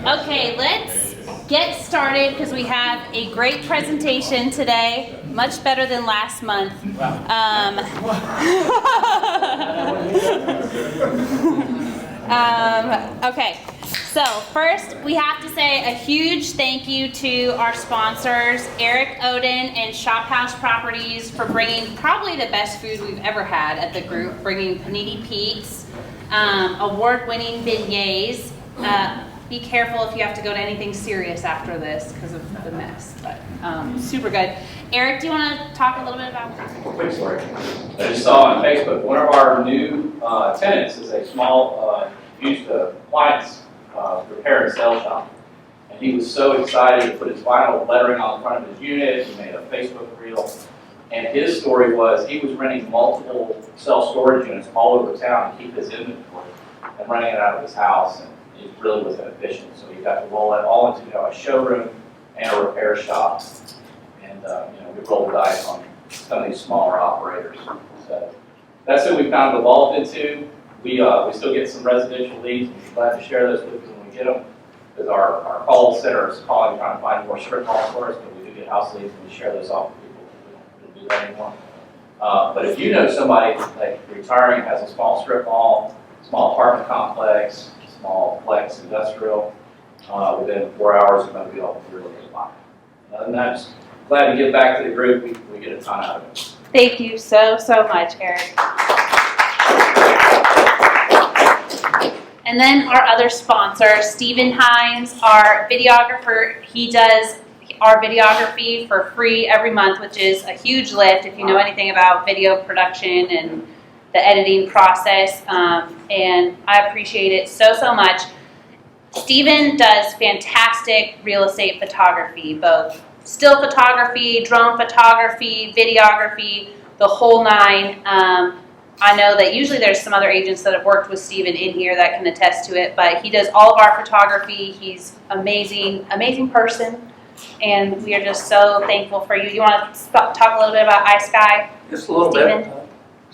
Okay, let's get started because we have a great presentation today, much better than last month. Okay, so first we have to say a huge thank you to our sponsors, Eric Oden and Shophouse Properties, for bringing probably the best food we've ever had at the group, bringing Panini Pete's, award-winning beignets. Be careful if you have to go to anything serious after this because of the mess, but super good. Eric, do you want to talk a little bit about that? Quick story. I just saw on Facebook, one of our new tenants is a small used appliance repair and sell shop. And he was so excited to put his vinyl lettering on the front of his unit. He made a Facebook reel. And his story was he was renting multiple self-storage units all over town to keep his inventory and running it out of his house. And it really was inefficient. So he got to roll it all into a showroom and a repair shop. And we roll the dice on some of these smaller operators. So that's what we found evolved into. We still get some residential leads. We're glad to share those with you when we get them. Because our call center is calling, trying to find more strip calls for us, but we do get house leads and we share those off with people. We don't do that anymore. But if you know somebody like retiring, has a small strip mall, small apartment complex, small flex industrial, within 4 hours, we're going to be able to really get by. Other than that, just glad to give back to the group. We get a ton out of it. Thank you so much, Eric. And then our other sponsor, Stephen Hines, our videographer. He does our videography for free every month, which is a huge lift if you know anything about video production and the editing process. And I appreciate it so much. Stephen does fantastic real estate photography, both still photography, drone photography, videography, the whole nine. I know that usually there's some other agents that have worked with Stephen in here that can attest to it, but he does all of our photography. He's amazing person, and we are just so thankful for you. You want to talk a little bit about iSky? Just a little Stephen? bit.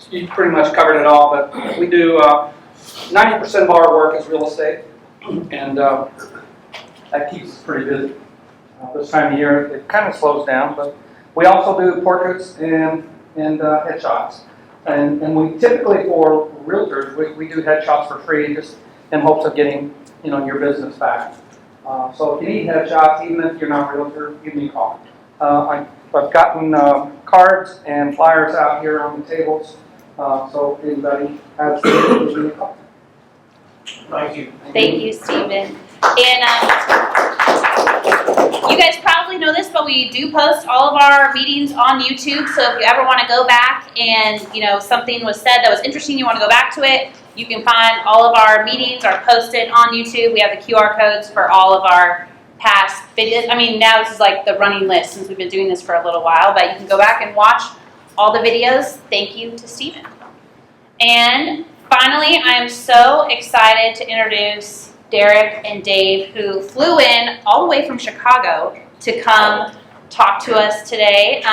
You pretty much covered it all, but we do 90% of our work is real estate, and that keeps us pretty busy. This time of year, it kind of slows down, but we also do portraits and headshots. And we typically, for realtors, we do headshots for free, just in hopes of getting your business back. So if you need headshots, even if you're not a realtor, give me a call. I've gotten cards and flyers out here on the tables, so if anybody has anything, give me a call. Thank you. Thank you, Stephen. And you guys probably know this, but we do post all of our meetings on YouTube. So if you ever want to go back and something was said that was interesting, you want to go back to it, you can find all of our meetings are posted on YouTube. We have the QR codes for all of our past videos. I mean, now this is like the running list since we've been doing this for a little while, but you can go back and watch all the videos. Thank you to Stephen. And finally, I am so excited to introduce Derek and Dave, who flew in all the way from Chicago to come talk to us today.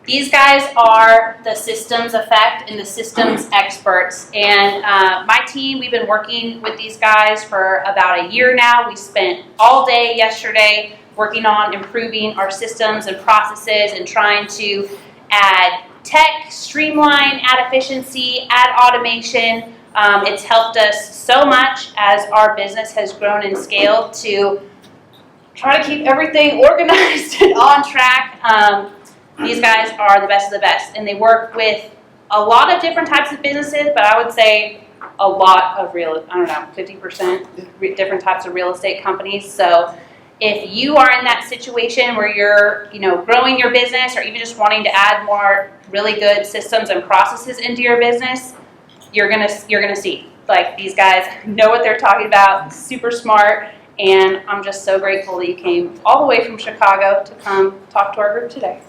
These guys are the systems effect and the systems experts. And my team, we've been working with these guys for about a year now. We spent all day yesterday working on improving our systems and processes and trying to add tech, streamline, add efficiency, add automation. It's helped us so much as our business has grown and scaled to try to keep everything organized and on track. These guys are the best of the best, and they work with a lot of different types of businesses, but I would say a lot of 50% different types of real estate companies. So if you are in that situation where you're, growing your business or even just wanting to add more really good systems and processes into your business, you're gonna see, like, these guys know what they're talking about, super smart, and I'm just so grateful that you came all the way from Chicago to come talk to our group today.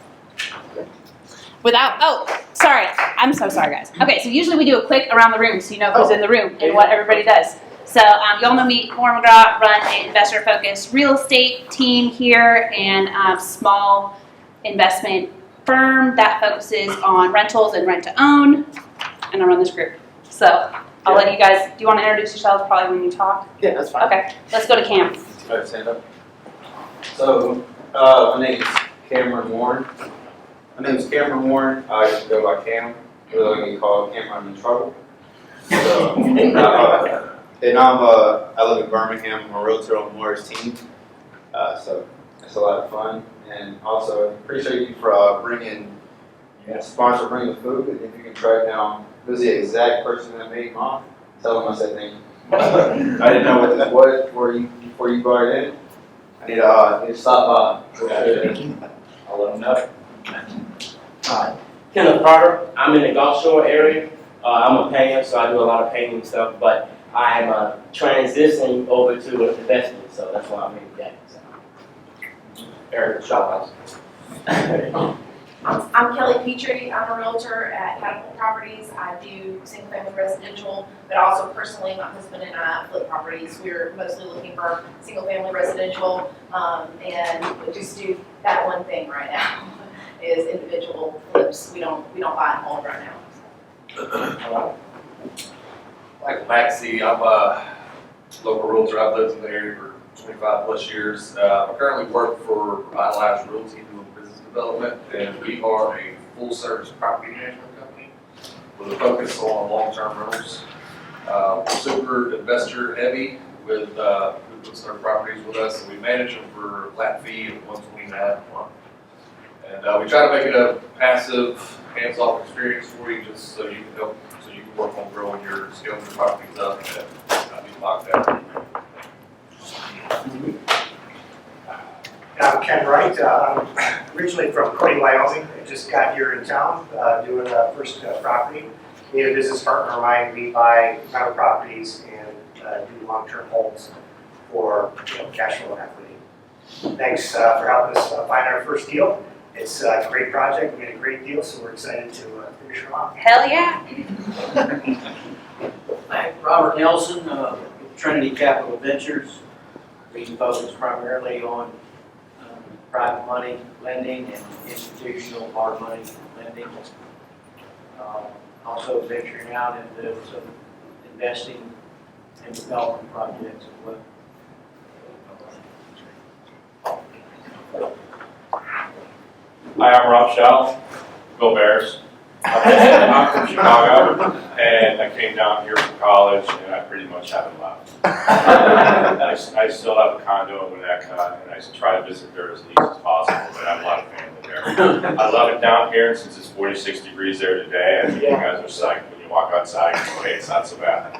Sorry, I'm so sorry, guys. Okay, so usually we do a quick around the room so you know who's in the room and what everybody does. So you all know me, Lauren McGraw, run an investor-focused real estate team here and small investment firm that focuses on rentals and rent-to-own, and I run this group. So I'll let you guys, do you want to introduce yourselves probably when you talk? Yeah, that's fine. Okay, let's go to Cam. Right, stand up. So, my name is Cameron Warren. My name is Cameron Warren. I used to go by Cam. Really get called Cam, I'm in trouble. So, I live in Birmingham. I'm a realtor on Moore's team. So it's a lot of fun. And also, appreciate you for bringing the food. And if you can track down who's the exact person that made mine, tell them I said thank you. I didn't know what this was before you brought it in. I need to stop by. I'll let them know. Hi, Kenneth Carter. I'm in the Gulf Shore area. I'm a painter, so I do a lot of painting stuff, but I'm transitioning over to investment, so that's why I'm in the game. So. Eric, shop house. I'm Kelly Petrie. I'm a realtor at Catapult Properties. I do single-family residential, but also personally, my husband and I flip properties. We're mostly looking for single-family residential, and we just do that one thing right now is individual flips. We don't buy and hold right now. Michael Maxey, I'm a local realtor. I've lived in the area for 25 plus years. I currently work for Revitalize Realty doing business development, and we are a full service property management company with a focus on long-term rentals. We're super investor heavy with who puts their properties with us, and we manage them for a flat fee of $129 a month. And we try to make it a passive, hands-off experience for you, just so you can help, so you can work on growing your skills and properties up and not be locked out. I'm Ken Wright. I'm originally from Cody, Wyoming. I just got here in town doing the first property. Me and a business partner of mine, we buy rental properties and do long-term holds for cash flow and equity. Thanks for helping us find our first deal. It's a great project. We made a great deal, so we're excited to finish it off. Hell yeah. Hi, Robert Nelson, with Trinity Capital Ventures. We focus primarily on private money lending and institutional hard money lending. Also venturing out into some investing and development projects as well. Hi, I'm Rob Shell. Go Bears. I'm from Chicago, and I came down here from college, and I pretty much haven't left. I still have a condo in Winnetka, and I try to visit there as least as possible, but I have a lot of family there. I love it down here, since it's 46 degrees there today. I think you guys are psyched when you walk outside, and okay, it's not so bad.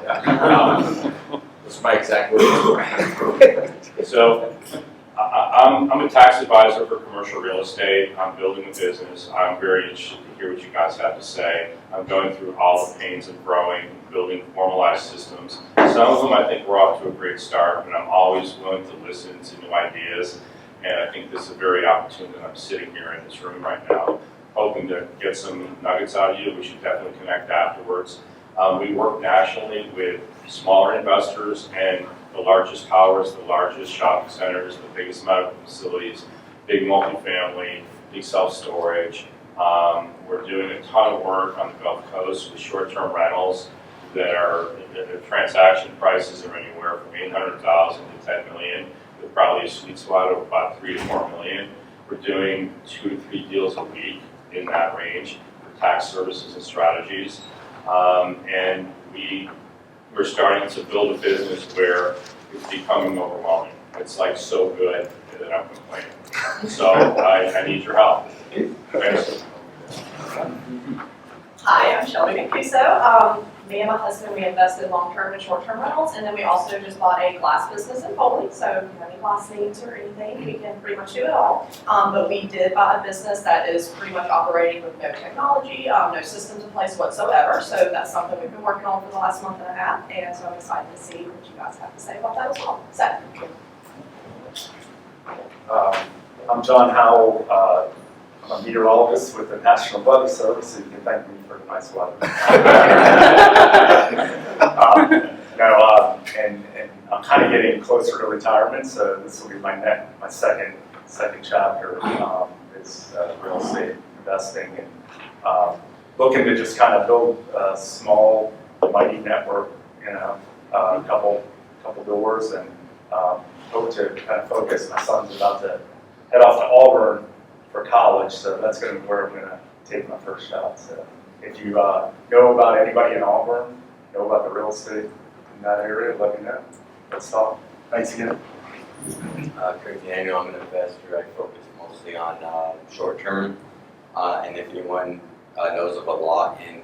That's my exact words. So, I'm a tax advisor for commercial real estate. I'm building a business. I'm very interested to hear what you guys have to say. I'm going through all the pains of growing, building formalized systems. Some of them I think we're off to a great start, but I'm always willing to listen to new ideas. And I think this is very opportune that I'm sitting here in this room right now, hoping to get some nuggets out of you. We should definitely connect afterwards. We work nationally with smaller investors and the largest towers, the largest shopping centers, the biggest medical facilities, big multifamily, big self-storage. We're doing a ton of work on the Gulf Coast with short-term rentals that are, the transaction prices are anywhere from $800,000 to $10 million, with probably a sweet spot of about $3 to $4 million. We're doing 2 to 3 deals a week in that range for tax services and strategies. And we're starting to build a business where it's becoming overwhelming. It's like so good that I'm complaining. So I need your help. Thanks. Hi, I'm Shelby Mancuso. Me and my husband, we invest in long-term and short-term rentals, and then we also just bought a glass business in Foley. So if you have any glass needs or anything, we can pretty much do it all. But we did buy a business that is pretty much operating with no technology, no systems in place whatsoever. So that's something we've been working on for the last month and a half, and so I'm excited to see what you guys have to say about that as well. So. I'm John Howell. I'm a meteorologist with the National Weather Service, so you can thank me for the nice weather. And I'm kind of getting closer to retirement, so this will be my second chapter. It's real estate investing and looking to just kind of build a small, mighty network, a couple doors, and hope to kind of focus. My son's about to head off to Auburn for college, so that's going to be where I'm going to take my first shot. So if you know about anybody in Auburn, know about the real estate in that area, let me know. Let's talk. Thanks again. Craig Daniel, I'm an investor. I focus mostly on short term. And if anyone knows of a lot in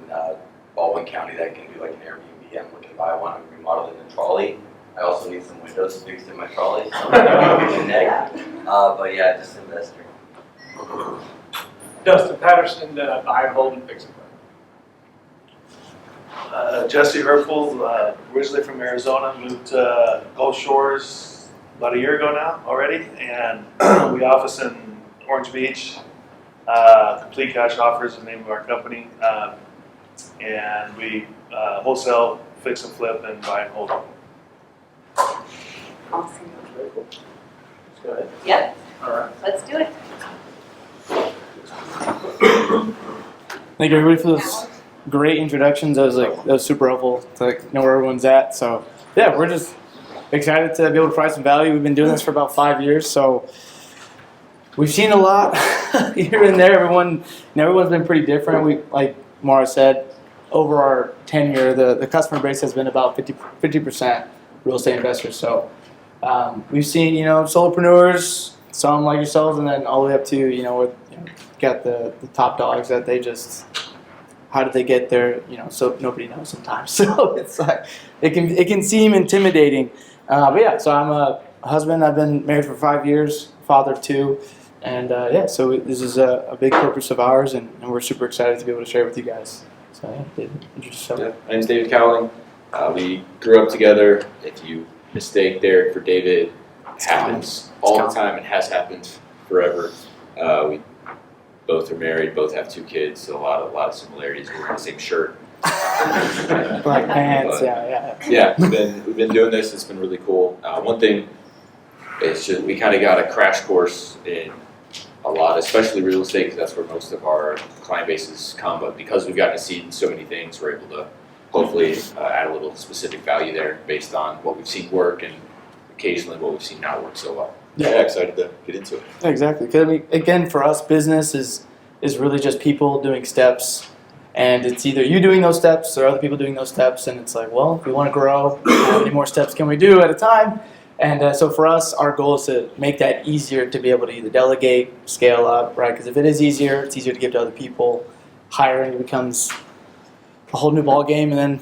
Baldwin County that can do like an Airbnb, I'm looking to buy one. I'm remodeling the trolley. I also need some windows fixed in my trolley. So but yeah, just investor. Dustin Patterson, buy and hold and fix it. Jesse Herfel, originally from Arizona, moved to Gulf Shores about a year ago now already, and we office in Orange Beach. Complete Cash Offers is the name of our company, and we wholesale, fix and flip, and buy and hold. Awesome. Let's go ahead. Yep, All right. let's do it. Thank you everybody for those great introductions. That was super helpful to know where everyone's at. So yeah, we're just excited to be able to provide some value. We've been doing this for about 5 years, so we've seen a lot here and there. Everyone's been pretty different. We, like Mara said, over our tenure, the customer base has been about 50% real estate investors. So we've seen, solopreneurs, some like yourselves, and then all the way up to, got the top dogs that they just, how did they get there? So nobody knows sometimes. So it's like, it can seem intimidating. But yeah, so I'm a husband. I've been married for 5 years, father of 2. And so this is a big purpose of ours, and we're super excited to be able to share it with you guys. So yeah, David, introduce yourself. Yeah, my name's David Cowling. We grew up together. If you mistake Derek for David, it happens all the time and has happened forever. We both are married, both have 2 kids, so a lot of similarities. We're wearing the same shirt. Black pants, yeah. Yeah, we've been doing this. It's been really cool. One thing is just we kind of got a crash course in a lot, especially real estate, because that's where most of our client bases come. But because we've gotten to see so many things, we're able to hopefully add a little specific value there based on what we've seen work and occasionally what we've seen not work so well. Yeah, excited to get into it. Exactly. Because again, for us, business is really just people doing steps. And it's either you doing those steps or other people doing those steps. And it's like, well, if we want to grow, how many more steps can we do at a time? And so for us, our goal is to make that easier to be able to either delegate, scale up, right? Because if it is easier, it's easier to give to other people. Hiring becomes a whole new ball game, and then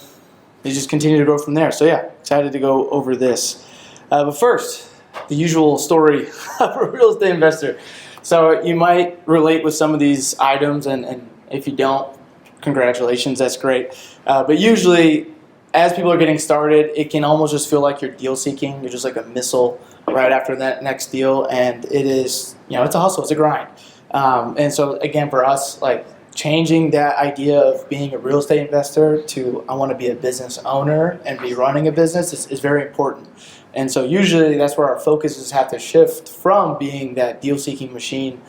you just continue to grow from there. So yeah, excited to go over this. But first, the usual story of a real estate investor. So you might relate with some of these items, and if you don't, congratulations, that's great. But usually, as people are getting started, it can almost just feel like you're deal seeking. You're just like a missile right after that next deal, and it is, it's a hustle, it's a grind. And so again, for us, like changing that idea of being a real estate investor to I want to be a business owner and be running a business is very important. And so usually that's where our focuses have to shift from being that deal seeking machine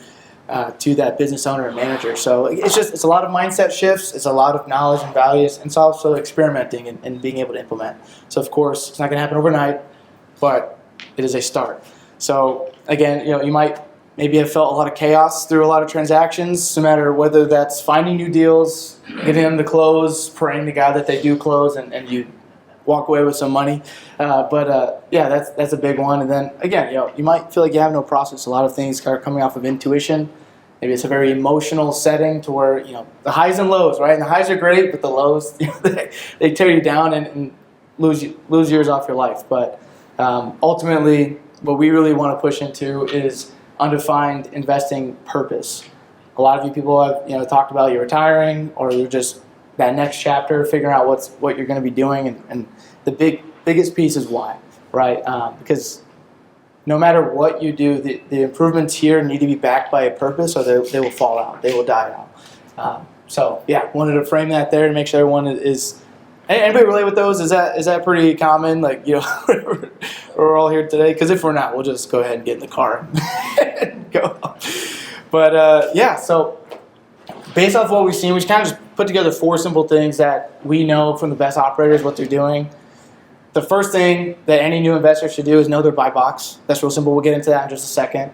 to that business owner and manager. So it's a lot of mindset shifts, it's a lot of knowledge and values, and it's also experimenting and being able to implement. So of course, it's not going to happen overnight, but it is a start. So again, you might maybe have felt a lot of chaos through a lot of transactions, no matter whether that's finding new deals, getting them to close, praying to God that they do close, and you walk away with some money. Yeah, that's a big one. And then again, you might feel like you have no process. A lot of things are coming off of intuition. Maybe it's a very emotional setting to where, the highs and lows, right? And the highs are great, but the lows, they tear you down and lose years off your life. But ultimately, what we really want to push into is undefined investing purpose. A lot of you people have, talked about you're retiring or you're just that next chapter, figuring out what you're going to be doing. And the biggest piece is why, right? Because no matter what you do, the improvements here need to be backed by a purpose or they will fall out. They will die out. So yeah, wanted to frame that there to make sure everyone is. Anybody relate with those? Is that pretty common? Like, we're all here today? Because if we're not, we'll just go ahead and get in the car and go. But yeah, so based off what we've seen, we kind of just put together 4 simple things that we know from the best operators what they're doing. the first thing that any new investor should do is know their buy box. That's real simple. We'll get into that in just a second.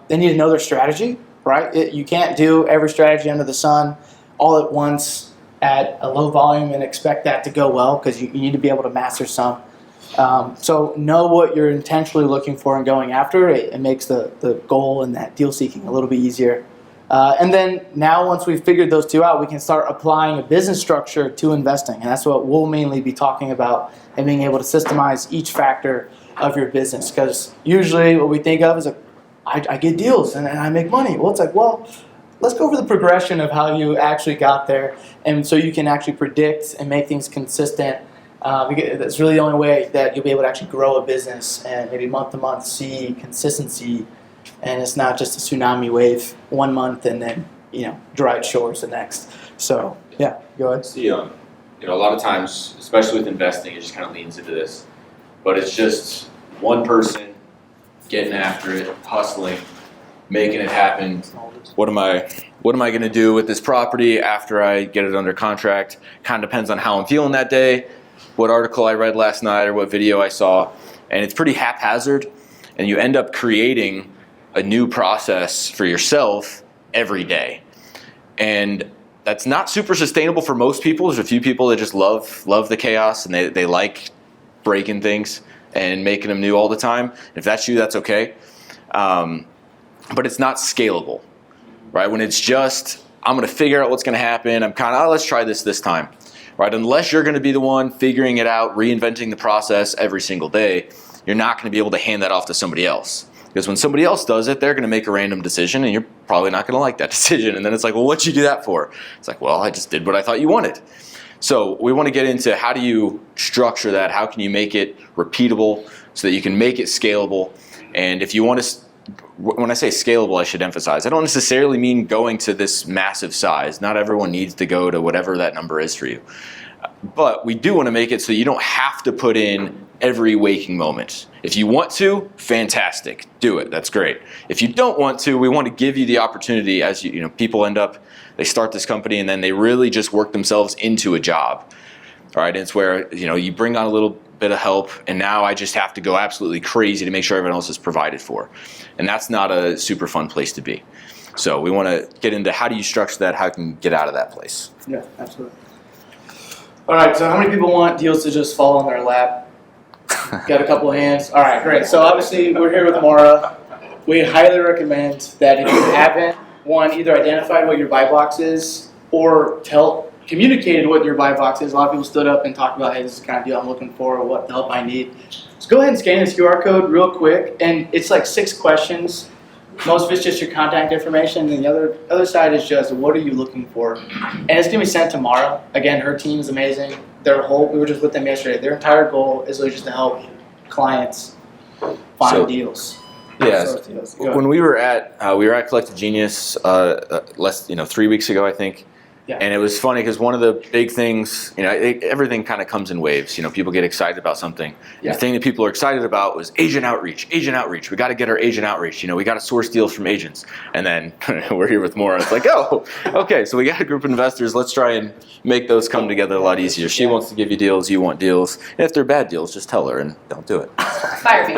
They need to know their strategy, right? You can't do every strategy under the sun all at once at a low volume and expect that to go well, because you need to be able to master some. So know what you're intentionally looking for and going after. It makes the goal and that deal seeking a little bit easier. And then now, once we've figured those two out, we can start applying a business structure to investing. And that's what we'll mainly be talking about, and being able to systemize each factor of your business. Because usually what we think of is, I get deals and I make money. Well, it's like, well, let's go over the progression of how you actually got there. And so you can actually predict and make things consistent. That's really the only way that you'll be able to actually grow a business and maybe month to month see consistency. And it's not just a tsunami wave one month and then, dried shores the next. So, yeah, go ahead. See, a lot of times, especially with investing, it just kind of leans into this. But it's just one person getting after it, hustling, making it happen. What am I going to do with this property after I get it under contract? Kind of depends on how I'm feeling that day, what article I read last night, or what video I saw. And it's pretty haphazard, and you end up creating a new process for yourself every day. And that's not super sustainable for most people. There's a few people that just love the chaos, and they like breaking things and making them new all the time. If that's you, that's okay. But it's not scalable, right? When it's just, I'm going to figure out what's going to happen. I'm kind of, let's try this time, right? Unless you're going to be the one figuring it out, reinventing the process every single day, you're not going to be able to hand that off to somebody else. Because when somebody else does it, they're going to make a random decision, and you're probably not going to like that decision. And then it's like, well, what'd you do that for? It's like, well, I just did what I thought you wanted. So we want to get into, how do you structure that? How can you make it repeatable so that you can make it scalable? And if you want to, when I say scalable, I should emphasize, I don't necessarily mean going to this massive size. Not everyone needs to go to whatever that number is for you. But we do want to make it so you don't have to put in every waking moment. If you want to, fantastic, do it, that's great. If you don't want to, we want to give you the opportunity, as people end up, they start this company and then they really just work themselves into a job. All right, it's where, you bring on a little bit of help, and now I just have to go absolutely crazy to make sure everyone else is provided for. And that's not a super fun place to be. So we want to get into, how do you structure that, how can you get out of that place? Yeah, absolutely. All right, so how many people want deals to just fall on their lap? Got a couple of hands. All right, great. So obviously we're here with Mara. We highly recommend that if you haven't, either identified what your buy box is, or communicated what your buy box is. A lot of people stood up and talked about, hey, this is the kind of deal I'm looking for, or what help I need. So go ahead and scan this QR code real quick, and it's like 6 questions. Most of it's just your contact information, and the other side is just, what are you looking for? And it's going to be sent tomorrow. Again, her team is amazing. We were just with them yesterday. Their entire goal is really just to help clients find deals. Yeah, when we were at Collective Genius 3 weeks ago, I think. Yeah. And it was funny because one of the big things, everything kind of comes in waves. People get excited about something. Yeah. The thing that people are excited about was agent outreach. We got to get our agent outreach. We got to source deals from agents. And then we're here with Maura. It's like, oh, okay, so we got a group of investors. Let's try and make those come together a lot easier. She wants to give you deals. You want deals. And if they're bad deals, just tell her and don't do it. Fire me.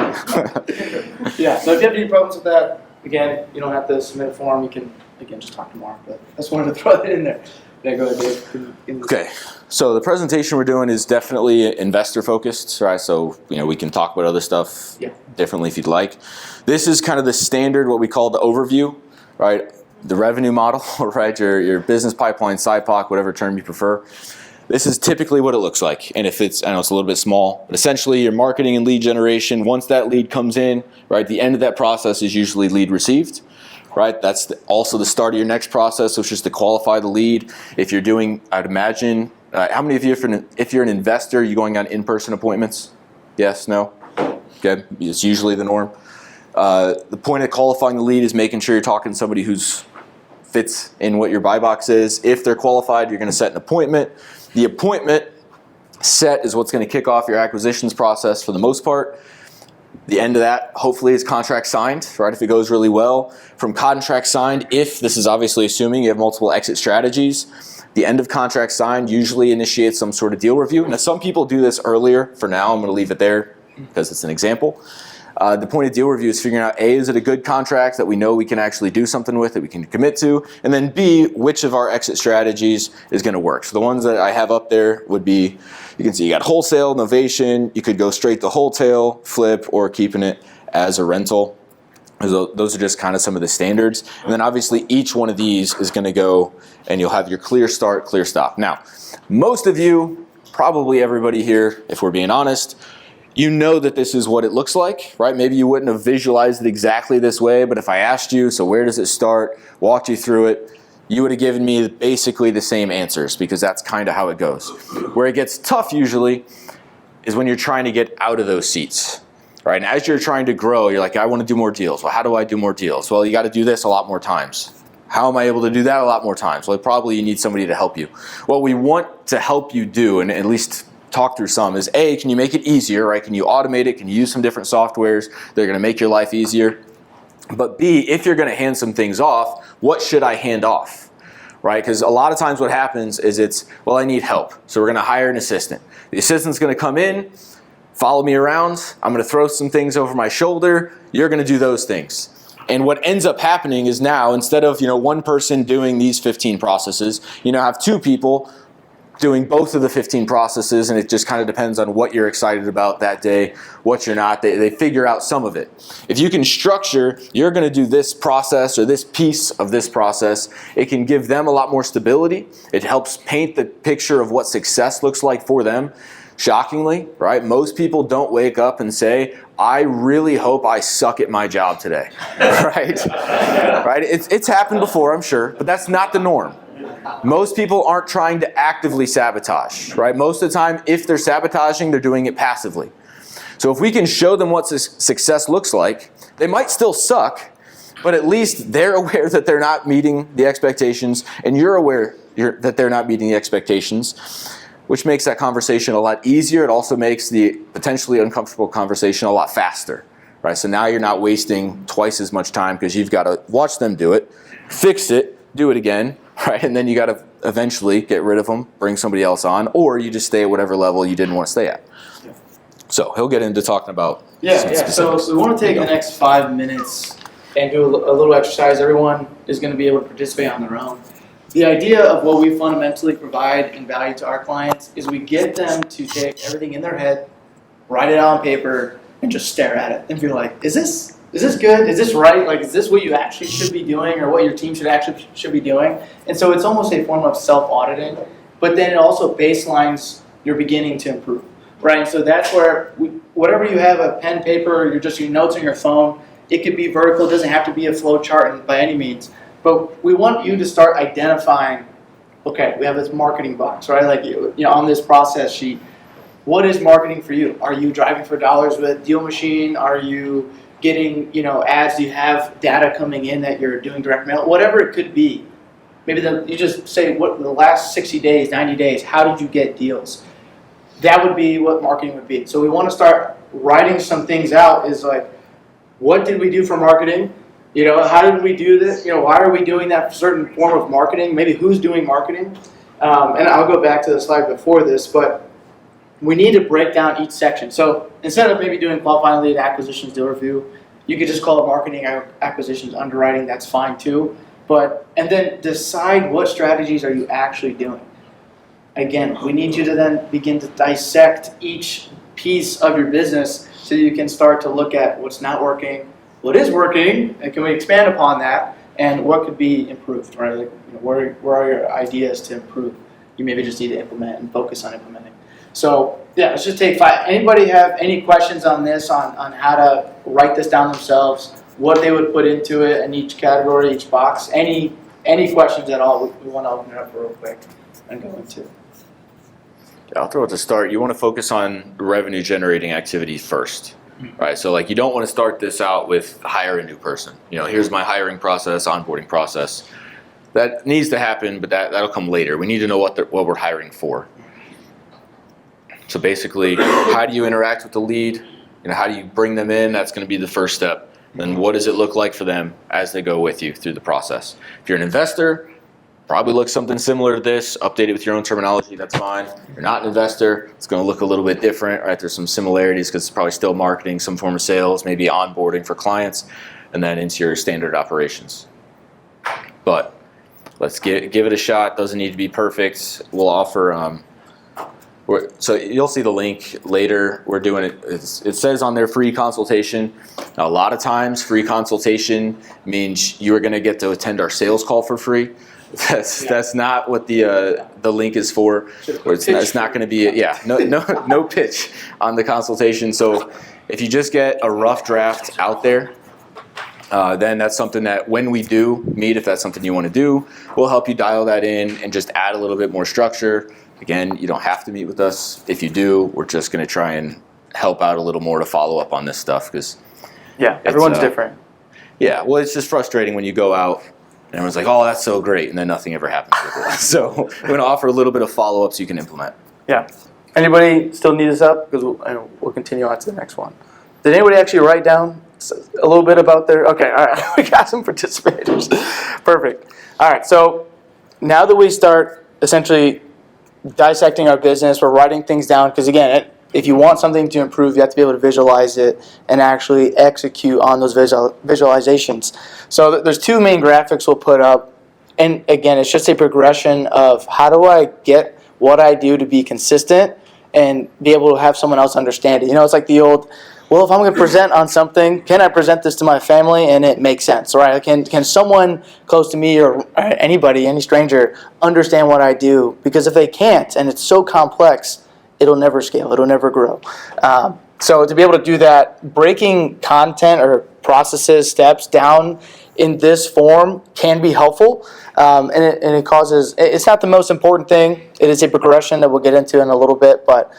Yeah, so if you have any problems with that, again, you don't have to submit a form. You can, again, just talk to Mark. But I just wanted to throw that in there. Yeah, go ahead, Dave. Okay, so the presentation we're doing is definitely investor focused, right? So, we can talk about other stuff differently if you'd like. This is kind of the standard, what we call the overview, right? The revenue model, right? Your business pipeline, SIPOC, whatever term you prefer. This is typically what it looks like. And if I know it's a little bit small, but essentially your marketing and lead generation, once that lead comes in, right, the end of that process is usually lead received. Right, that's also the start of your next process, which is to qualify the lead. If you're doing, I'd imagine, how many of you, if you're an investor, you're going on in-person appointments? Yes, no? Good, it's usually the norm. The point of qualifying the lead is making sure you're talking to somebody who's fits in what your buy box is. If they're qualified, you're going to set an appointment. The appointment set is what's going to kick off your acquisitions process for the most part. The end of that, hopefully, is contract signed, right, if it goes really well. From contract signed, if, this is obviously assuming you have multiple exit strategies, the end of contract signed usually initiates some sort of deal review. Now, some people do this earlier. For now, I'm going to leave it there because it's an example. The point of deal review is figuring out, A, is it a good contract that we know we can actually do something with, that we can commit to? And then B, which of our exit strategies is going to work? So the ones that I have up there would be, you can see you got wholesale, novation, you could go straight to wholesale, flip, or keeping it as a rental. Those are just kind of some of the standards. And then obviously each one of these is going to go and you'll have your clear start, clear stop. Now, most of you, probably everybody here, if we're being honest, you know that this is what it looks like, right? Maybe you wouldn't have visualized it exactly this way, but if I asked you, so where does it start, walked you through it, you would have given me basically the same answers because that's kind of how it goes. Where it gets tough usually is when you're trying to get out of those seats. Right, and as you're trying to grow, you're like, I want to do more deals. Well, how do I do more deals? Well, you got to do this a lot more times. How am I able to do that a lot more times? Well, probably you need somebody to help you. What we want to help you do, and at least talk through some, is A, can you make it easier, right? Can you automate it? Can you use some different softwares that are going to make your life easier? But B, if you're going to hand some things off, what should I hand off? Right, because a lot of times what happens is it's, well, I need help. So we're going to hire an assistant. The assistant's going to come in, follow me around, I'm going to throw some things over my shoulder, you're going to do those things. And what ends up happening is now, instead of one person doing these 15 processes, you now have two people doing both of the 15 processes, and it just kind of depends on what you're excited about that day, what you're not. They figure out some of it. If you can structure, you're going to do this process or this piece of this process, it can give them a lot more stability. It helps paint the picture of what success looks like for them. Shockingly, right? Most people don't wake up and say, I really hope I suck at my job today, right? Right? It's happened before, I'm sure, but that's not the norm. Most people aren't trying to actively sabotage, right? Most of the time, if they're sabotaging, they're doing it passively. So if we can show them what success looks like, they might still suck, but at least they're aware that they're not meeting the expectations, and you're aware that they're not meeting the expectations, which makes that conversation a lot easier. It also makes the potentially uncomfortable conversation a lot faster, right? So now you're not wasting twice as much time because you've got to watch them do it, fix it, do it again, right? And then you got to eventually get rid of them, bring somebody else on, or you just stay at whatever level you didn't want to stay at. So he'll get into talking about So we want to take the next 5 minutes and do a little exercise. Everyone is going to be able to participate on their own. The idea of what we fundamentally provide in value to our clients is we get them to take everything in their head, write it out on paper, and just stare at it and be like, is this good? Is this right? Like, is this what you actually should be doing or what your team should be doing? And so it's almost a form of self-auditing, but then it also baselines your beginning to improve, right? And so that's where, whatever you have, a pen, paper, or your notes on your phone, it could be vertical, it doesn't have to be a flow chart by any means. But we want you to start identifying, okay, we have this marketing box, right? Like, on this process sheet, what is marketing for you? Are you driving for dollars with Deal Machine? Are you getting, ads? Do you have data coming in that you're doing direct mail? Whatever it could be. Maybe you just say, what the last 60 days, 90 days, how did you get deals? That would be what marketing would be. So we want to start writing some things out is like, what did we do for marketing? How did we do this? Why are we doing that certain form of marketing? Maybe who's doing marketing? And I'll go back to the slide before this, but we need to break down each section. So instead of maybe doing qualifying lead, acquisitions, deal review, you could just call it marketing, acquisitions, underwriting. That's fine too. And then decide what strategies are you actually doing. Again, we need you to then begin to dissect each piece of your business so you can start to look at what's not working, what is working, and can we expand upon that, and what could be improved, right? Like, where are your ideas to improve? You maybe just need to implement and focus on implementing. So yeah, let's just take 5. Anybody have any questions on this, on how to write this down themselves, what they would put into it in each category, each box? Any questions at all? We want to open it up real quick and go into. I'll throw it to start. You want to focus on revenue generating activities first. Right, so you don't want to start this out with hire a new person. Here's my hiring process, onboarding process. That needs to happen, but that'll come later. We need to know what we're hiring for. So basically, how do you interact with the lead? How do you bring them in? That's going to be the first step. Then what does it look like for them as they go with you through the process? If you're an investor, probably looks something similar to this. Update it with your own terminology, that's fine. You're not an investor, it's going to look a little bit different, right? There's some similarities because it's probably still marketing, some form of sales, maybe onboarding for clients, and then into your standard operations. But let's give it a shot. Doesn't need to be perfect. We'll offer, so you'll see the link later. We're doing it, it says on there free consultation. Now, a lot of times free consultation means you are going to get to attend our sales call for free. That's not what the link is for. Or it's not going to be no pitch on the consultation. So if you just get a rough draft out there, then that's something that when we do meet, if that's something you want to do, we'll help you dial that in and just add a little bit more structure. Again, you don't have to meet with us. If you do, we're just going to try and help out a little more to follow up on this stuff because everyone's different. Yeah, well, it's just frustrating when you go out and everyone's like, "Oh, that's so great," and then nothing ever happens with it. So we're going to offer a little bit of follow up so you can implement. Yeah. Anybody still need us up? Because we'll continue on to the next one. Did anybody actually write down a little bit about their? Okay, all right. We got some participators. Perfect. All right. So now that we start essentially dissecting our business, we're writing things down because again, if you want something to improve, you have to be able to visualize it and actually execute on those visualizations. So there's two main graphics we'll put up. And again, it's just a progression of how do I get what I do to be consistent and be able to have someone else understand it. You know, it's like the old, well, if I'm going to present on something, can I present this to my family and it makes sense, right? Can someone close to me or anybody, any stranger, understand what I do? Because if they can't, and it's so complex, it'll never scale, it'll never grow. So to be able to do that, breaking content or processes, steps down in this form can be helpful. And it causes, it's not the most important thing. It is a progression that we'll get into in a little bit, but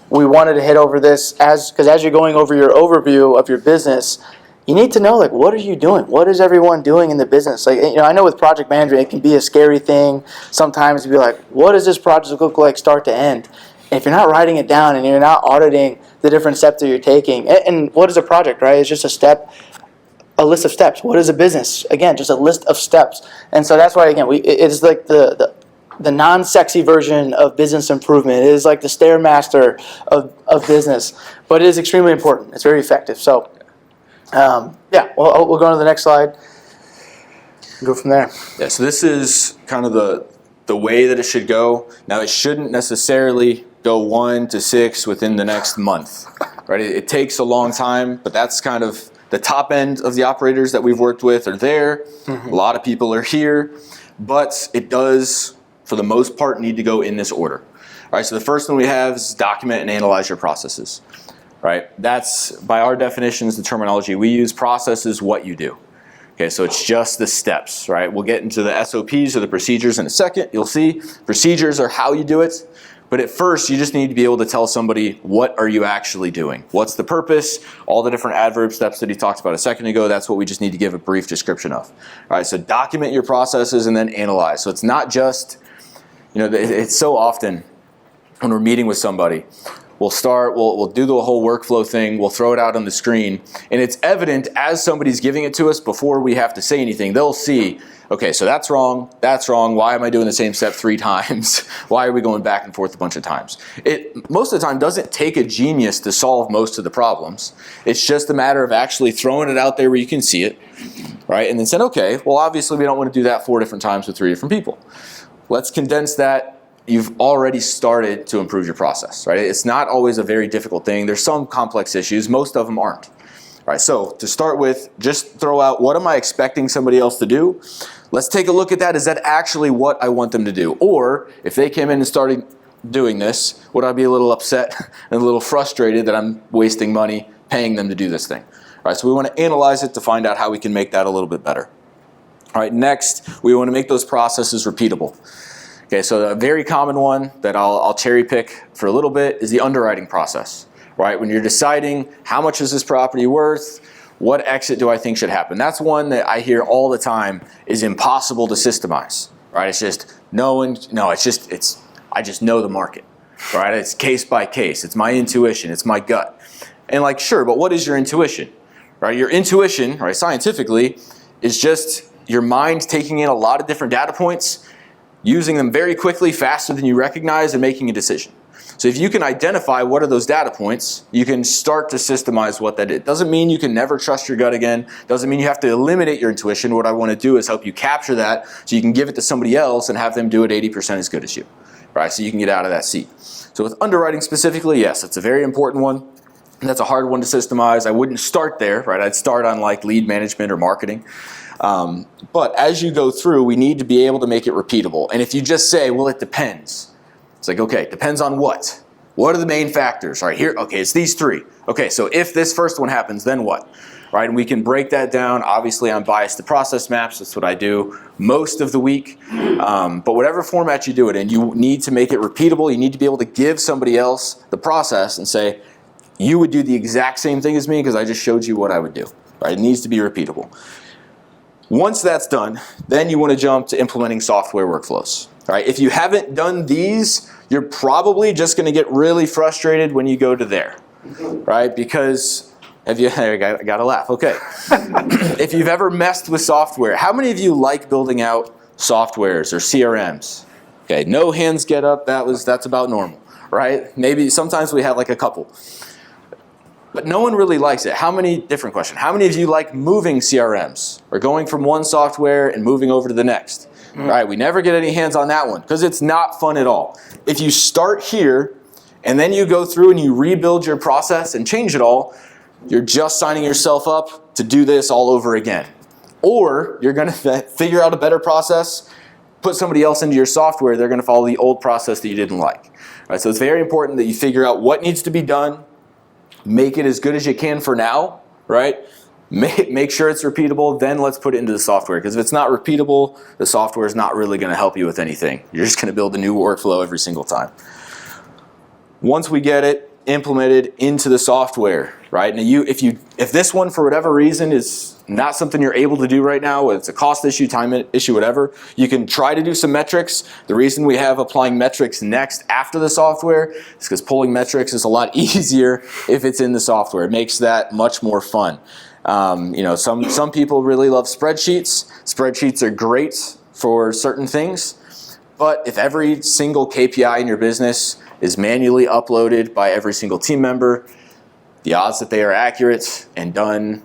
we wanted to hit over this because as you're going over your overview of your business, you need to know, like, what are you doing? What is everyone doing in the business? Like, you know, I know with project management, it can be a scary thing sometimes to be like, what does this project look like start to end? And if you're not writing it down and you're not auditing the different steps that you're taking, and what is a project, right? It's just a list of steps. What is a business? Again, just a list of steps. And so that's why, again, it's like the non-sexy version of business improvement. It is like the Stairmaster of business, but it is extremely important. It's very effective. So, we'll go on to the next slide. Go from there. Yeah, so this is kind of the way that it should go. Now, it shouldn't necessarily go 1 to 6 within the next month, right? It takes a long time, but that's kind of the top end of the operators that we've worked with are there. Mm-hmm. A lot of people are here, but it does, for the most part, need to go in this order. All right, so the first one we have is document and analyze your processes, right? That's, by our definitions, the terminology we use. Process is what you do. Okay, so it's just the steps, right? We'll get into the SOPs or the procedures in a second. You'll see procedures are how you do it. But at first, you just need to be able to tell somebody, what are you actually doing? What's the purpose? All the different adverb steps that he talked about a second ago, that's what we just need to give a brief description of. All right, so document your processes and then analyze. So it's not just, it's so often when we're meeting with somebody, we'll do the whole workflow thing, we'll throw it out on the screen, and it's evident as somebody's giving it to us before we have to say anything, they'll see, okay, so that's wrong, why am I doing the same step 3 times? Why are we going back and forth a bunch of times? It, most of the time, doesn't take a genius to solve most of the problems. It's just a matter of actually throwing it out there where you can see it, right? And then saying, okay, well, obviously we don't want to do that 4 different times with 3 different people. Let's condense that. You've already started to improve your process, right? It's not always a very difficult thing. There's some complex issues. Most of them aren't. All right, so to start with, just throw out, what am I expecting somebody else to do? Let's take a look at that. Is that actually what I want them to do? Or if they came in and started doing this, would I be a little upset and a little frustrated that I'm wasting money paying them to do this thing? All right, so we want to analyze it to find out how we can make that a little bit better. All right, next, we want to make those processes repeatable. Okay, so a very common one that I'll cherry pick for a little bit is the underwriting process, right? When you're deciding how much is this property worth, what exit do I think should happen? That's one that I hear all the time is impossible to systemize, right? It's just I just know the market, right? It's case by case. It's my intuition. It's my gut. And like, sure, but what is your intuition, right? Your intuition, right, scientifically, is just your mind taking in a lot of different data points, using them very quickly, faster than you recognize, and making a decision. So if you can identify what are those data points, you can start to systemize what that is. Doesn't mean you can never trust your gut again. Doesn't mean you have to eliminate your intuition. What I want to do is help you capture that so you can give it to somebody else and have them do it 80% as good as you, right? So you can get out of that seat. So with underwriting specifically, yes, it's a very important one. That's a hard one to systemize. I wouldn't start there, right? I'd start on like lead management or marketing. But as you go through, we need to be able to make it repeatable. And if you just say, well, it depends. It's like, okay, depends on what? What are the main factors? All right, here, okay, it's these three. Okay, so if this first one happens, then what? Right, and we can break that down. Obviously, I'm biased to process maps. That's what I do most of the week. But whatever format you do it in, you need to make it repeatable. You need to be able to give somebody else the process and say, you would do the exact same thing as me because I just showed you what I would do. Right, it needs to be repeatable. Once that's done, then you want to jump to implementing software workflows. All right, if you haven't done these, you're probably just going to get really frustrated when you go to there, right? Because I got to laugh. Okay, if you've ever messed with software, how many of you like building out softwares or CRMs? Okay, no hands get up. That's about normal, right? Maybe sometimes we have like a couple. But no one really likes it. Different question. How many of you like moving CRMs or going from one software and moving over to the next? Right, we never get any hands on that one because it's not fun at all. If you start here and then you go through and you rebuild your process and change it all, you're just signing yourself up to do this all over again. Or you're going to figure out a better process, put somebody else into your software, they're going to follow the old process that you didn't like. Right, so it's very important that you figure out what needs to be done, make it as good as you can for now, right? Make sure it's repeatable, then let's put it into the software. Because if it's not repeatable, the software is not really going to help you with anything. You're just going to build a new workflow every single time. Once we get it implemented into the software, right? Now if this one for whatever reason is not something you're able to do right now, whether it's a cost issue, time issue, whatever, you can try to do some metrics. The reason we have applying metrics next after the software is because pulling metrics is a lot easier if it's in the software. It makes that much more fun. Some people really love spreadsheets. Spreadsheets are great for certain things, but if every single KPI in your business is manually uploaded by every single team member, the odds that they are accurate and done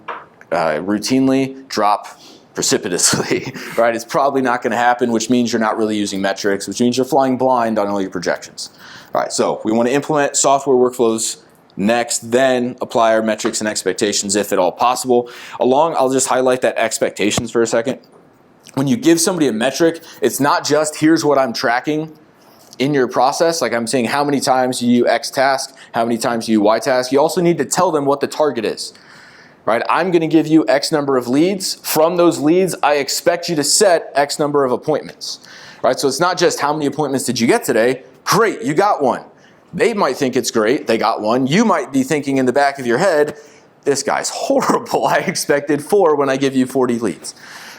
routinely drop precipitously, right? It's probably not going to happen, which means you're not really using metrics, which means you're flying blind on all your projections. All right, so we want to implement software workflows next, then apply our metrics and expectations if at all possible. I'll just highlight that expectations for a second. When you give somebody a metric, it's not just here's what I'm tracking in your process, like I'm saying how many times you do X task, how many times you do Y task. You also need to tell them what the target is. Right? I'm going to give you X number of leads. From those leads, I expect you to set X number of appointments. Right? So it's not just how many appointments did you get today? Great, you got one. They might think it's great, they got one. You might be thinking in the back of your head, this guy's horrible. I expected 4 when I give you 40 leads.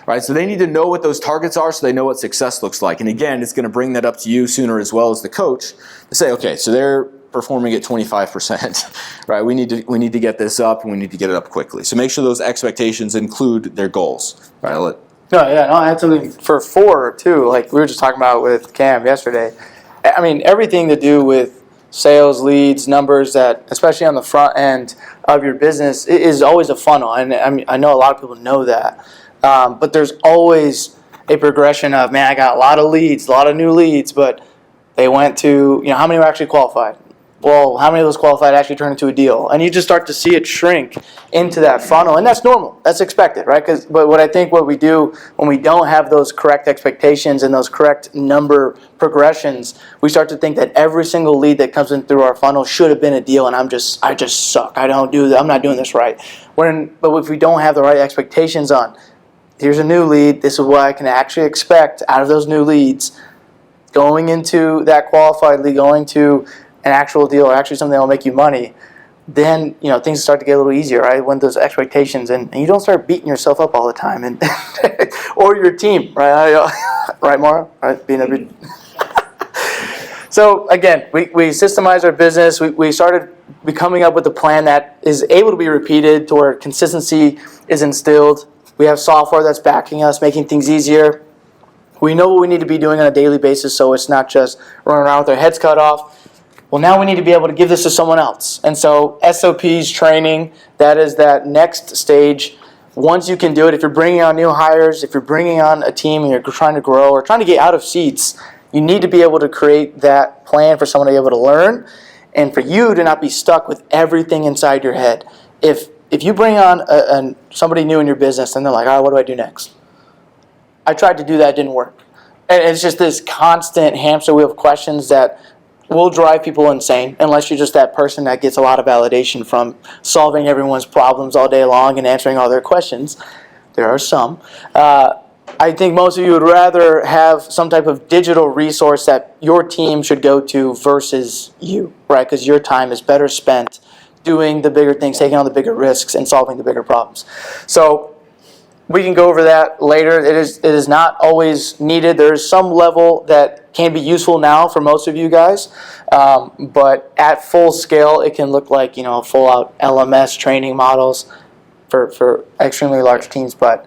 Right? So they need to know what those targets are so they know what success looks like. And again, it's going to bring that up to you sooner as well as the coach to say, okay, so they're performing at 25%. Right? We need to get this up and we need to get it up quickly. So make sure those expectations include their goals. Right? I had something for 4 too, like we were just talking about with Cam yesterday. I mean, everything to do with sales, leads, numbers, that especially on the front end of your business is always a funnel. And I mean, I know a lot of people know that. But there's always a progression of, man, I got a lot of leads, a lot of new leads, but they went to, how many were actually qualified? Well, how many of those qualified actually turned into a deal? And you just start to see it shrink into that funnel, and that's normal. That's expected, right? But what we do when we don't have those correct expectations and those correct number progressions, we start to think that every single lead that comes in through our funnel should have been a deal, and I just suck. I'm not doing this right. But if we don't have the right expectations on, here's a new lead, this is what I can actually expect out of those new leads, going into that qualified lead, going to an actual deal or actually something that will make you money, then things start to get a little easier, right? When those expectations and you don't start beating yourself up all the time and or your team, right? Right, Maura? Right? So again, we systemize our business. We started coming up with a plan that is able to be repeated to where consistency is instilled. We have software that's backing us, making things easier. We know what we need to be doing on a daily basis, so it's not just running around with our heads cut off. Well, now we need to be able to give this to someone else. And so SOPs, training, that is that next stage. Once you can do it, if you're bringing on new hires, if you're bringing on a team and you're trying to grow or trying to get out of seats, you need to be able to create that plan for someone to be able to learn and for you to not be stuck with everything inside your head. If you bring on somebody new in your business and they're like, all right, what do I do next? I tried to do that, it didn't work. And it's just this constant hamster wheel of questions that will drive people insane unless you're just that person that gets a lot of validation from solving everyone's problems all day long and answering all their questions. There are some. I think most of you would rather have some type of digital resource that your team should go to versus you, right? Because your time is better spent doing the bigger things, taking on the bigger risks, and solving the bigger problems. So we can go over that later. It is not always needed. There is some level that can be useful now for most of you guys, but at full scale, it can look like full-out LMS training models for extremely large teams. But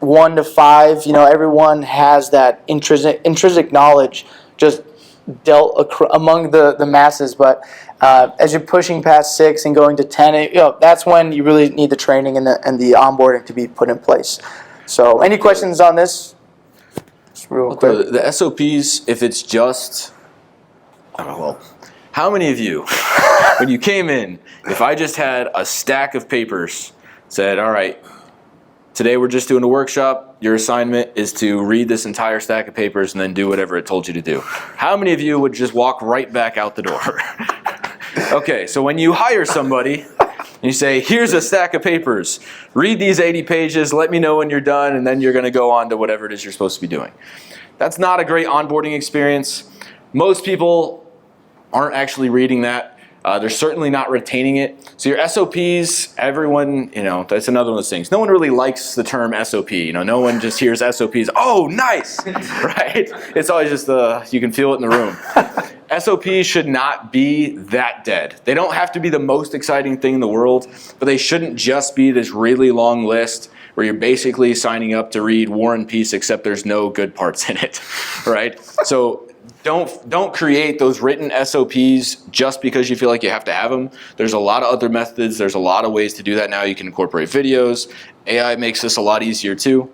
1 to 5, everyone has that intrinsic knowledge just dealt among the masses. But as you're pushing past 6 and going to 10, that's when you really need the training and the onboarding to be put in place. So, any questions on this? Just real quick. The SOPs, if it's just, how many of you, when you came in, if I just had a stack of papers, said, all right, today we're just doing a workshop, your assignment is to read this entire stack of papers and then do whatever it told you to do. How many of you would just walk right back out the door? Okay, so when you hire somebody, you say, here's a stack of papers, read these 80 pages, let me know when you're done, and then you're going to go on to whatever it is you're supposed to be doing. That's not a great onboarding experience. Most people aren't actually reading that. They're certainly not retaining it. So your SOPs, everyone, that's another one of those things. No one really likes the term SOP. No one just hears SOPs, oh, nice, right? It's always just you can feel it in the room. SOPs should not be that dead. They don't have to be the most exciting thing in the world, but they shouldn't just be this really long list where you're basically signing up to read War and Peace except there's no good parts in it, right? So don't create those written SOPs just because you feel like you have to have them. There's a lot of other methods. There's a lot of ways to do that now. You can incorporate videos. AI makes this a lot easier too.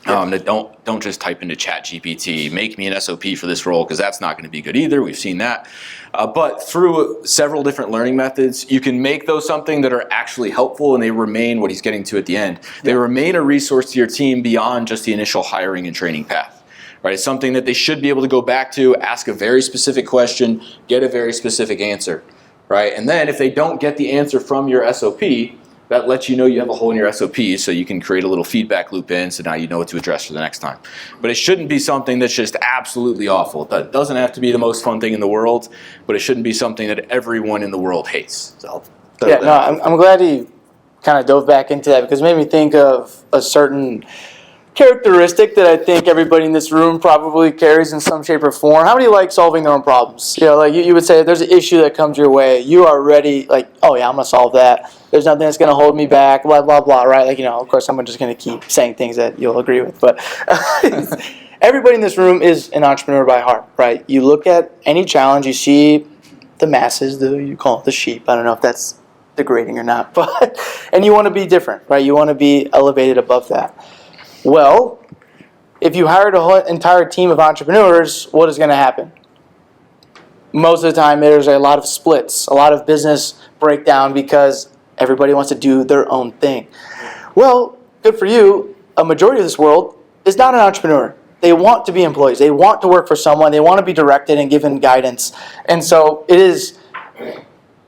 Don't just type into ChatGPT, make me an SOP for this role, because that's not going to be good either. We've seen that. But through several different learning methods, you can make those something that are actually helpful, and they remain what he's getting to at the end. They remain a resource to your team beyond just the initial hiring and training path. Right? It's something that they should be able to go back to, ask a very specific question, get a very specific answer. Right? And then if they don't get the answer from your SOP, that lets you know you have a hole in your SOP, so you can create a little feedback loop in, so now you know what to address for the next time. But it shouldn't be something that's just absolutely awful. It doesn't have to be the most fun thing in the world, but it shouldn't be something that everyone in the world hates. So, I'm glad you kind of dove back into that, because it made me think of a certain characteristic that I think everybody in this room probably carries in some shape or form. How many like solving their own problems? Like you would say, if there's an issue that comes your way, you are ready, like, oh yeah, I'm going to solve that. There's nothing that's going to hold me back, blah, blah, blah, right? Like, of course, I'm just going to keep saying things that you'll agree with. But everybody in this room is an entrepreneur by heart, right? You look at any challenge, you see the masses, you call it the sheep. I don't know if that's degrading or not, but and you want to be different, right? You want to be elevated above that. Well, if you hired a whole entire team of entrepreneurs, what is going to happen? Most of the time, there's a lot of splits, a lot of business breakdown because everybody wants to do their own thing. Well, good for you. A majority of this world is not an entrepreneur. They want to be employees. They want to work for someone. They want to be directed and given guidance. And so it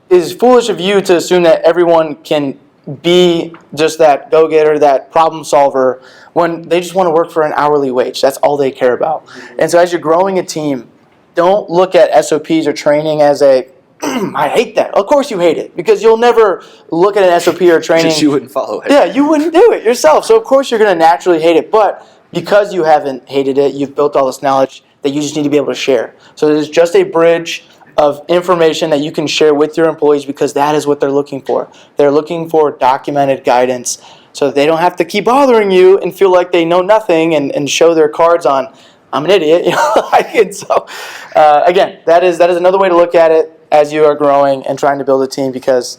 is foolish of you to assume that everyone can be just that go-getter, that problem solver, when they just want to work for an hourly wage. That's all they care about. And so as you're growing a team, don't look at SOPs or training as I hate that. Of course you hate it, because you'll never look at an SOP or training. Just you wouldn't follow it. Yeah, you wouldn't do it yourself. So of course you're going to naturally hate it. But because you haven't hated it, you've built all this knowledge that you just need to be able to share. So it is just a bridge of information that you can share with your employees, because that is what they're looking for. They're looking for documented guidance so they don't have to keep bothering you and feel like they know nothing and show their cards on, I'm an idiot. And so, again, that is another way to look at it as you are growing and trying to build a team because,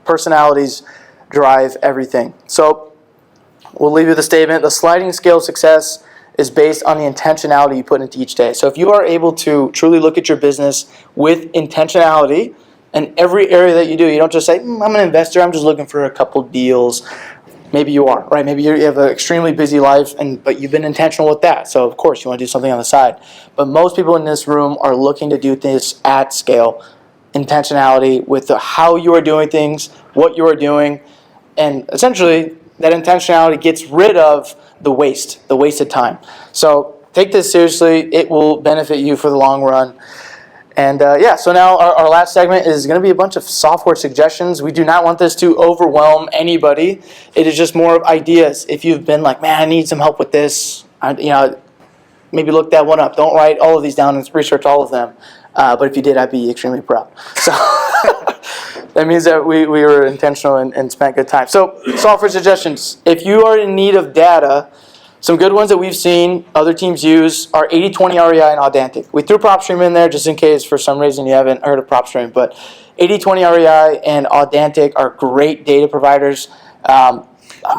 personalities drive everything. So we'll leave you with a statement. The sliding scale of success is based on the intentionality you put into each day. So if you are able to truly look at your business with intentionality in every area that you do, you don't just say, I'm an investor, I'm just looking for a couple deals. Maybe you are, right? Maybe you have an extremely busy life, but you've been intentional with that. So of course you want to do something on the side. But most people in this room are looking to do this at scale. Intentionality with how you are doing things, what you are doing, and essentially that intentionality gets rid of the wasted time. So take this seriously. It will benefit you for the long run. And so now our last segment is going to be a bunch of software suggestions. We do not want this to overwhelm anybody. It is just more of ideas. If you've been like, man, I need some help with this, maybe look that one up. Don't write all of these down and research all of them. But if you did, I'd be extremely proud. So that means that we were intentional and spent good time. So software suggestions. If you are in need of data, some good ones that we've seen other teams use are 80/20 REI and Audantic. We threw PropStream in there just in case for some reason you haven't heard of PropStream. But 80/20 REI and Audantic are great data providers. I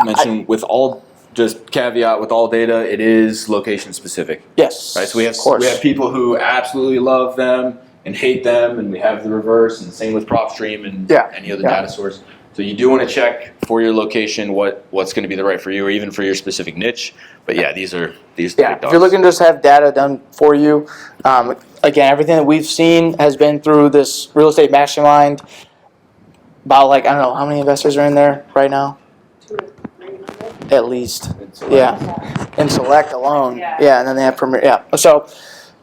mentioned with all, just caveat, with all data, it is location specific. Yes. Right. So we have people who absolutely love them and hate them, and we have the reverse, and same with PropStream and any other data source. So you do want to check for your location what's going to be the right for you, or even for your specific niche. But these are big dogs. If you're looking to just have data done for you, again, everything that we've seen has been through this real estate mastermind. About I don't know how many investors are in there right now. At least, in Select alone, and then they have Premier, So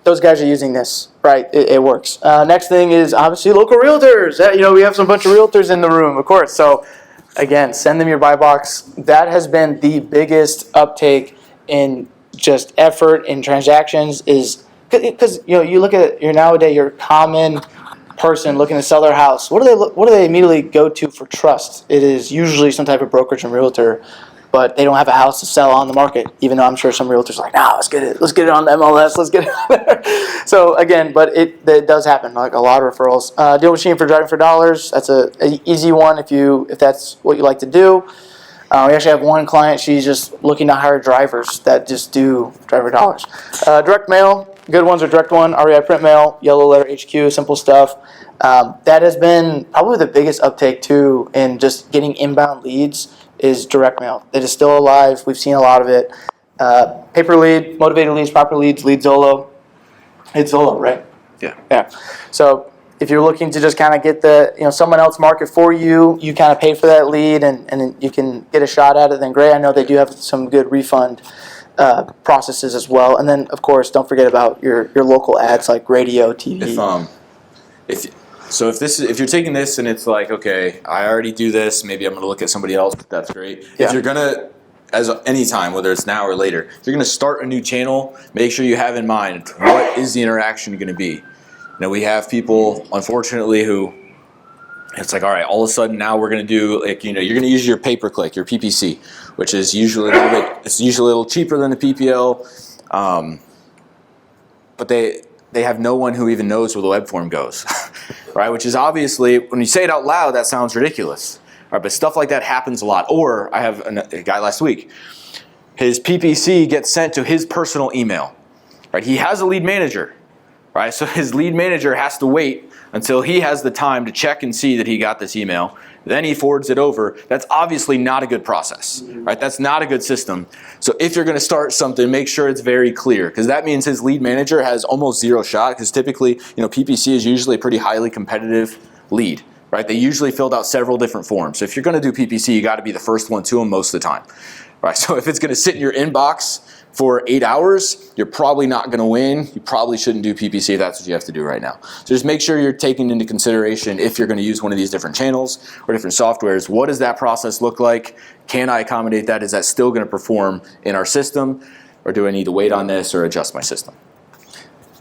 those guys are using this, right? It works. Next thing is obviously local realtors. We have some bunch of realtors in the room, of course. So again, send them your buy box. That has been the biggest uptake in just effort in transactions. Is because you look at your common person looking to sell their house. What do they immediately go to for trust? It is usually some type of brokerage and realtor. But they don't have a house to sell on the market, even though I'm sure some realtors are like, nah, let's get it on the MLS, let's get it on there. So again, but it does happen, like a lot of referrals. Deal machine for driving for dollars, that's an easy one if that's what you like to do. We actually have one client, she's just looking to hire drivers that just do driver dollars. Direct mail, good ones are Direct One, REI Print Mail, Yellow Letter HQ, simple stuff. That has been probably the biggest uptake too in just getting inbound leads. Is direct mail. It is still alive. We've seen a lot of it. Paper lead, motivated leads, proper leads, lead Zolo. It's Zolo, right? Yeah. So if you're looking to just kind of get someone else market for you, you kind of pay for that lead and you can get a shot at it, then great. I know they do have some good refund processes as well. And then, of course, don't forget about your local ads like radio, TV. If you're taking this and it's like, okay, I already do this, maybe I'm going to look at somebody else, that's great. If you're going to, any time, whether it's now or later, if you're going to start a new channel, make sure you have in mind, what is the interaction going to be? We have people, unfortunately, who, it's like, all right, all of a sudden now we're going to do, you're going to use your pay-per-click, your PPC, which is usually a little cheaper than the PPL, but they have no one who even knows where the web form goes, right? Which is obviously, when you say it out loud, that sounds ridiculous, right? But stuff like that happens a lot. Or I have a guy last week, his PPC gets sent to his personal email, right? He has a lead manager, right? So his lead manager has to wait until he has the time to check and see that he got this email. Then he forwards it over. That's obviously not a good process, right? That's not a good system. So if you're going to start something, make sure it's very clear, because that means his lead manager has almost zero shot, because typically, PPC is usually a pretty highly competitive lead, right? They usually filled out several different forms. So if you're going to do PPC, you got to be the first one to them most of the time, right? So if it's going to sit in your inbox for 8 hours, you're probably not going to win. You probably shouldn't do PPC if that's what you have to do right now. So just make sure you're taking into consideration, if you're going to use one of these different channels or different softwares, what does that process look like? Can I accommodate that? Is that still going to perform in our system? Or do I need to wait on this or adjust my system?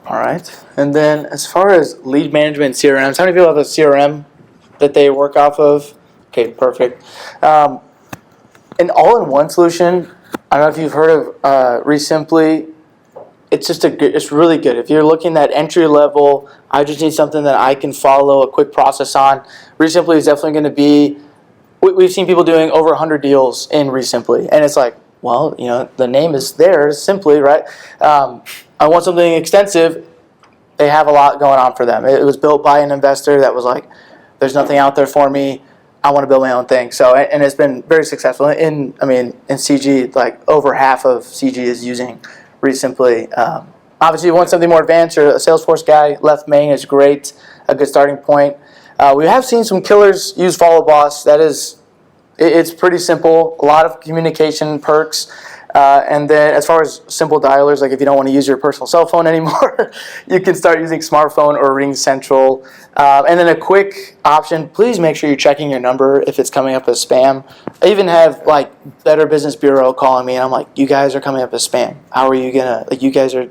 All right. And then as far as lead management CRMs, how many people have a CRM that they work off of? Okay, perfect. an all-in-one solution. I don't know if you've heard of Resimply. It's just it's really good. If you're looking at entry level, I just need something that I can follow a quick process on. Resimply is definitely going to be. We've seen people doing over 100 deals in Resimply, and it's like, well, the name is there, Simply, right? I want something extensive. They have a lot going on for them. It was built by an investor that was like, there's nothing out there for me. I want to build my own thing. So, and it's been very successful. In CG, like over half of CG is using Resimply. Obviously, you want something more advanced. Or a Salesforce guy, Left Main is great, a good starting point. We have seen some killers use Follow Boss. It's pretty simple. A lot of communication perks. And then as far as simple dialers, like if you don't want to use your personal cell phone anymore, you can start using smartphone or Ring Central. And then a quick option, please make sure you're checking your number if it's coming up as spam. I even have like Better Business Bureau calling me and I'm like, you guys are coming up as spam. How are you gonna, like you guys are,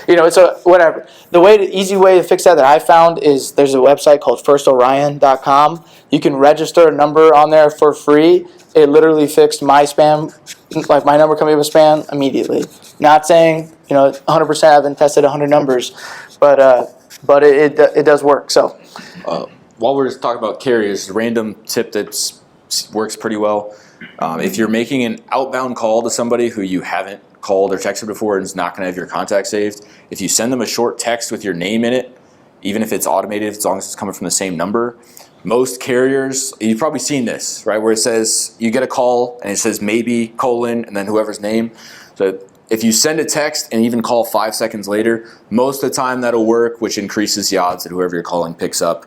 it's a, whatever. The easy way to fix that I found is there's a website called firstorion.com. You can register a number on there for free. It literally fixed my spam, like my number coming up as spam immediately. Not saying 100%. I haven't tested 100 numbers, but it does work. So, while we're talking about carriers, a random tip that works pretty well. If you're making an outbound call to somebody who you haven't called or texted before and is not going to have your contact saved, if you send them a short text with your name in it, even if it's automated, as long as it's coming from the same number. Most carriers, you've probably seen this, right? Where it says, you get a call and it says maybe, colon, and then whoever's name. So if you send a text and even call 5 seconds later, most of the time that'll work, which increases the odds that whoever you're calling picks up.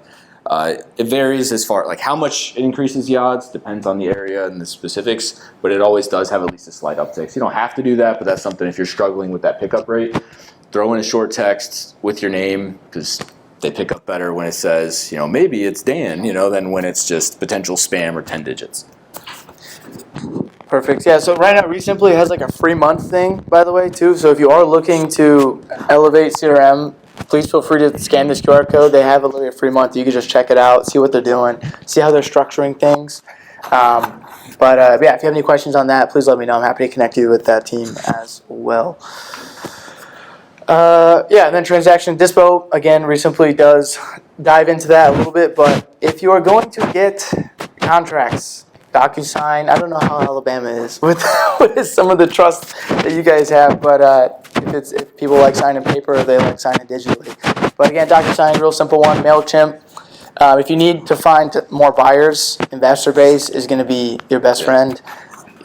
It varies as far, like how much it increases the odds, depends on the area and the specifics, but it always does have at least a slight uptick. So you don't have to do that, but that's something if you're struggling with that pickup rate, throw in a short text with your name, because they pick up better when it says, maybe it's Dan, than when it's just potential spam or 10 digits. Perfect. Yeah, so right now Resimply has like a free month thing, by the way, too. So if you are looking to elevate CRM, please feel free to scan this QR code. They have a free month. You can just check it out, see what they're doing, see how they're structuring things. But if you have any questions on that, please let me know. I'm happy to connect you with that team as well. And then transaction dispo, again, Resimply does dive into that a little bit, but if you are going to get contracts, DocuSign, I don't know how Alabama is with some of the trust that you guys have, but if people like signing paper or they like signing digitally. But again, DocuSign, real simple one, MailChimp. If you need to find more buyers, Investor Base is going to be your best friend.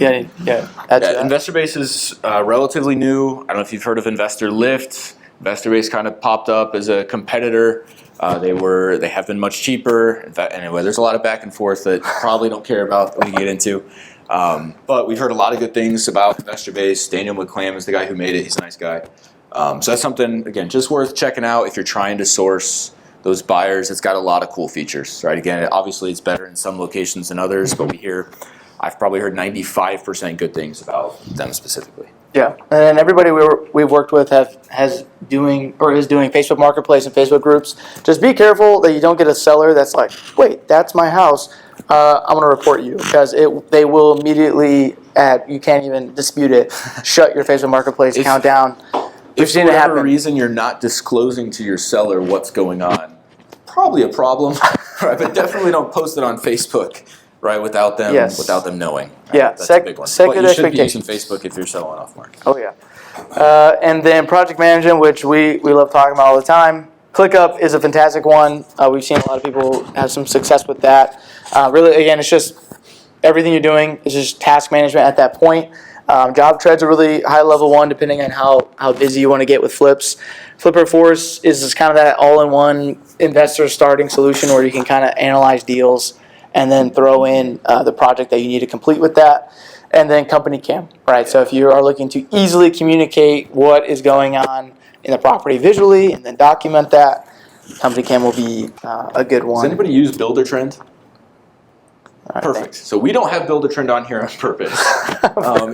Investor Base is relatively new. I don't know if you've heard of Investor Lift. Investor Base kind of popped up as a competitor. They have been much cheaper. In fact, anyway, there's a lot of back and forth that probably don't care about that we can get into. But we've heard a lot of good things about Investor Base. Daniel McClam is the guy who made it. He's a nice guy. So that's something, again, just worth checking out if you're trying to source those buyers. It's got a lot of cool features, right? Again, obviously it's better in some locations than others, but I've probably heard 95% good things about them specifically. Yeah, and everybody we've worked with is doing Facebook Marketplace and Facebook groups. Just be careful that you don't get a seller that's like, wait, that's my house. I'm going to report you, because they will immediately, you can't even dispute it, shut your Facebook Marketplace account down. If for whatever reason you're not disclosing to your seller what's going on, probably a problem, right? But definitely don't post it on Facebook, right? Without them knowing. Right? Yeah, that's a big one. set But good you should be using expectations. Facebook if you're selling off market. Oh yeah, and then project management, which we love talking about all the time. ClickUp is a fantastic one. We've seen a lot of people have some success with that. Really, again, it's just everything you're doing is just task management at that point. Job Tread's a really high level one, depending on how busy you want to get with flips. Flipper Force is just kind of that all-in-one investor starting solution where you can kind of analyze deals and then throw in the project that you need to complete with that. And then Company Cam, right? So if you are looking to easily communicate what is going on in the property visually and then document that, Company Cam will be a good one. Does anybody use Builder Trend? Right, perfect. thanks. So we don't have Builder Trend on here on purpose.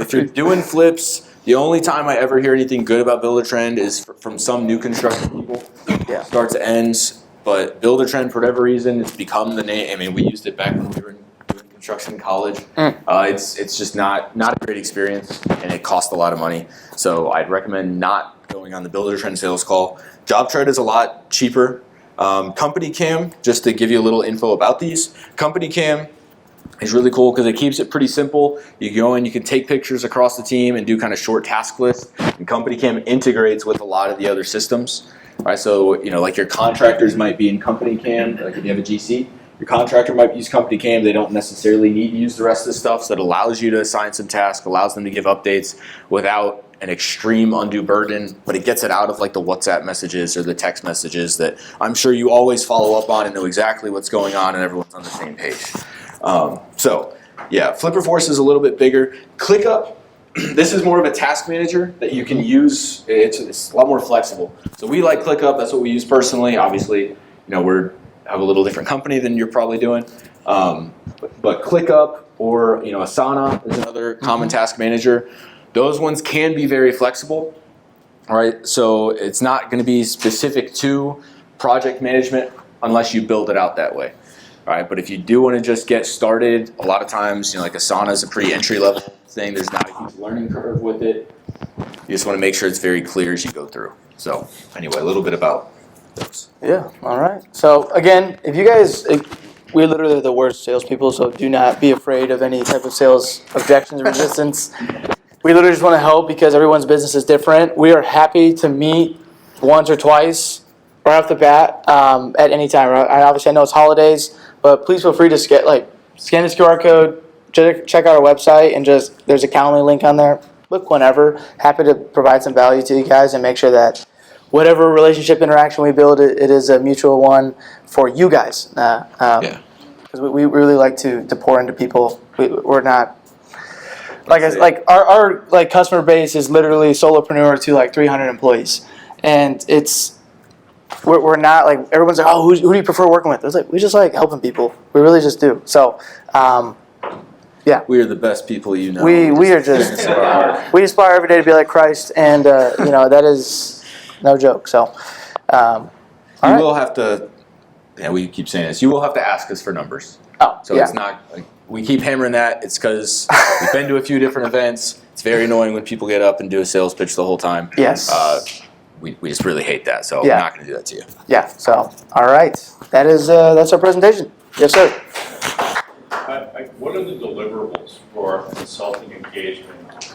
If you're doing flips, the only time I ever hear anything good about Builder Trend is from some new construction people. Yeah. Starts to ends. But Builder Trend, for whatever reason, it's become the name. I mean, we used it back when we were doing construction in college. It's just not a great experience, and it costs a lot of money. So I'd recommend not going on the Builder Trend sales call. Job Tread is a lot cheaper. Company Cam, just to give you a little info about these, Company Cam is really cool because it keeps it pretty simple. You go in, you can take pictures across the team and do kind of short task lists. And Company Cam integrates with a lot of the other systems. Right, so like your contractors might be in Company Cam, like if you have a GC, your contractor might use Company Cam. They don't necessarily need to use the rest of the stuff, so it allows you to assign some tasks, allows them to give updates without an extreme undue burden, but it gets it out of like the WhatsApp messages or the text messages that I'm sure you always follow up on and know exactly what's going on and everyone's on the same page. So yeah, FlipperForce is a little bit bigger. ClickUp, this is more of a task manager that you can use. It's a lot more flexible. So we like ClickUp. That's what we use personally. Obviously, we have a little different company than you're probably doing. But ClickUp or Asana is another common task manager. Those ones can be very flexible. All right, so it's not going to be specific to project management unless you build it out that way. All right, but if you do want to just get started, a lot of times, like Asana is a pretty entry-level thing. There's not a huge learning curve with it. You just want to make sure it's very clear as you go through. So anyway, a little bit about those. Yeah, all right. So again, we're literally the worst salespeople, so do not be afraid of any type of sales objections or resistance. We literally just want to help because everyone's business is different. We are happy to meet once or twice right off the bat at any time. Obviously, I know it's holidays, but please feel free to scan this QR code, check out our website, and there's a Calendly link on there. Look whenever. Happy to provide some value to you guys and make sure that whatever relationship interaction we build, it is a mutual one for you guys. Because we really like to pour into people. We're not our customer base is literally solopreneur to like 300 employees, and we're not like everyone's like, oh, who do you prefer working with? It's like we just like helping people. We really just do. So. Yeah, we are the best people we are just we aspire every day to be like Christ, and that is no joke. So you will have to. Yeah, we keep saying this. You will have to ask us for numbers. Oh, so it's not like we keep hammering that. It's because we've been to a few different events. It's very annoying when people get up and do a sales pitch the whole time. Yes. We just really hate that. So we're not going to do that to you. Yeah. So all right, that's our presentation. Yes, sir. What are the deliverables for consulting engagement?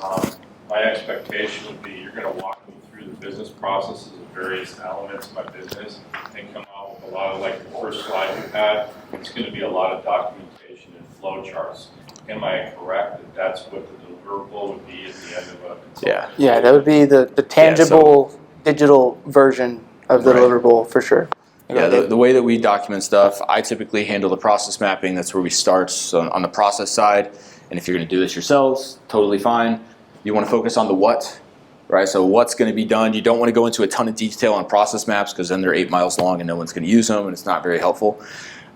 My expectation would be you're going to walk me through the business processes of various elements of my business and come out with a lot of, like the first slide you had, it's going to be a lot of documentation and flow charts. Am I correct that that's what the deliverable would be at the end of a consulting? Yeah, that would be the tangible digital version of the deliverable for sure. Yeah, the way that we document stuff, I typically handle the process mapping. That's where we start. So on the process side, and if you're going to do this yourselves, totally fine. You want to focus on the what, right? So what's going to be done. You don't want to go into a ton of detail on process maps because then they're 8 miles long and no one's going to use them and it's not very helpful.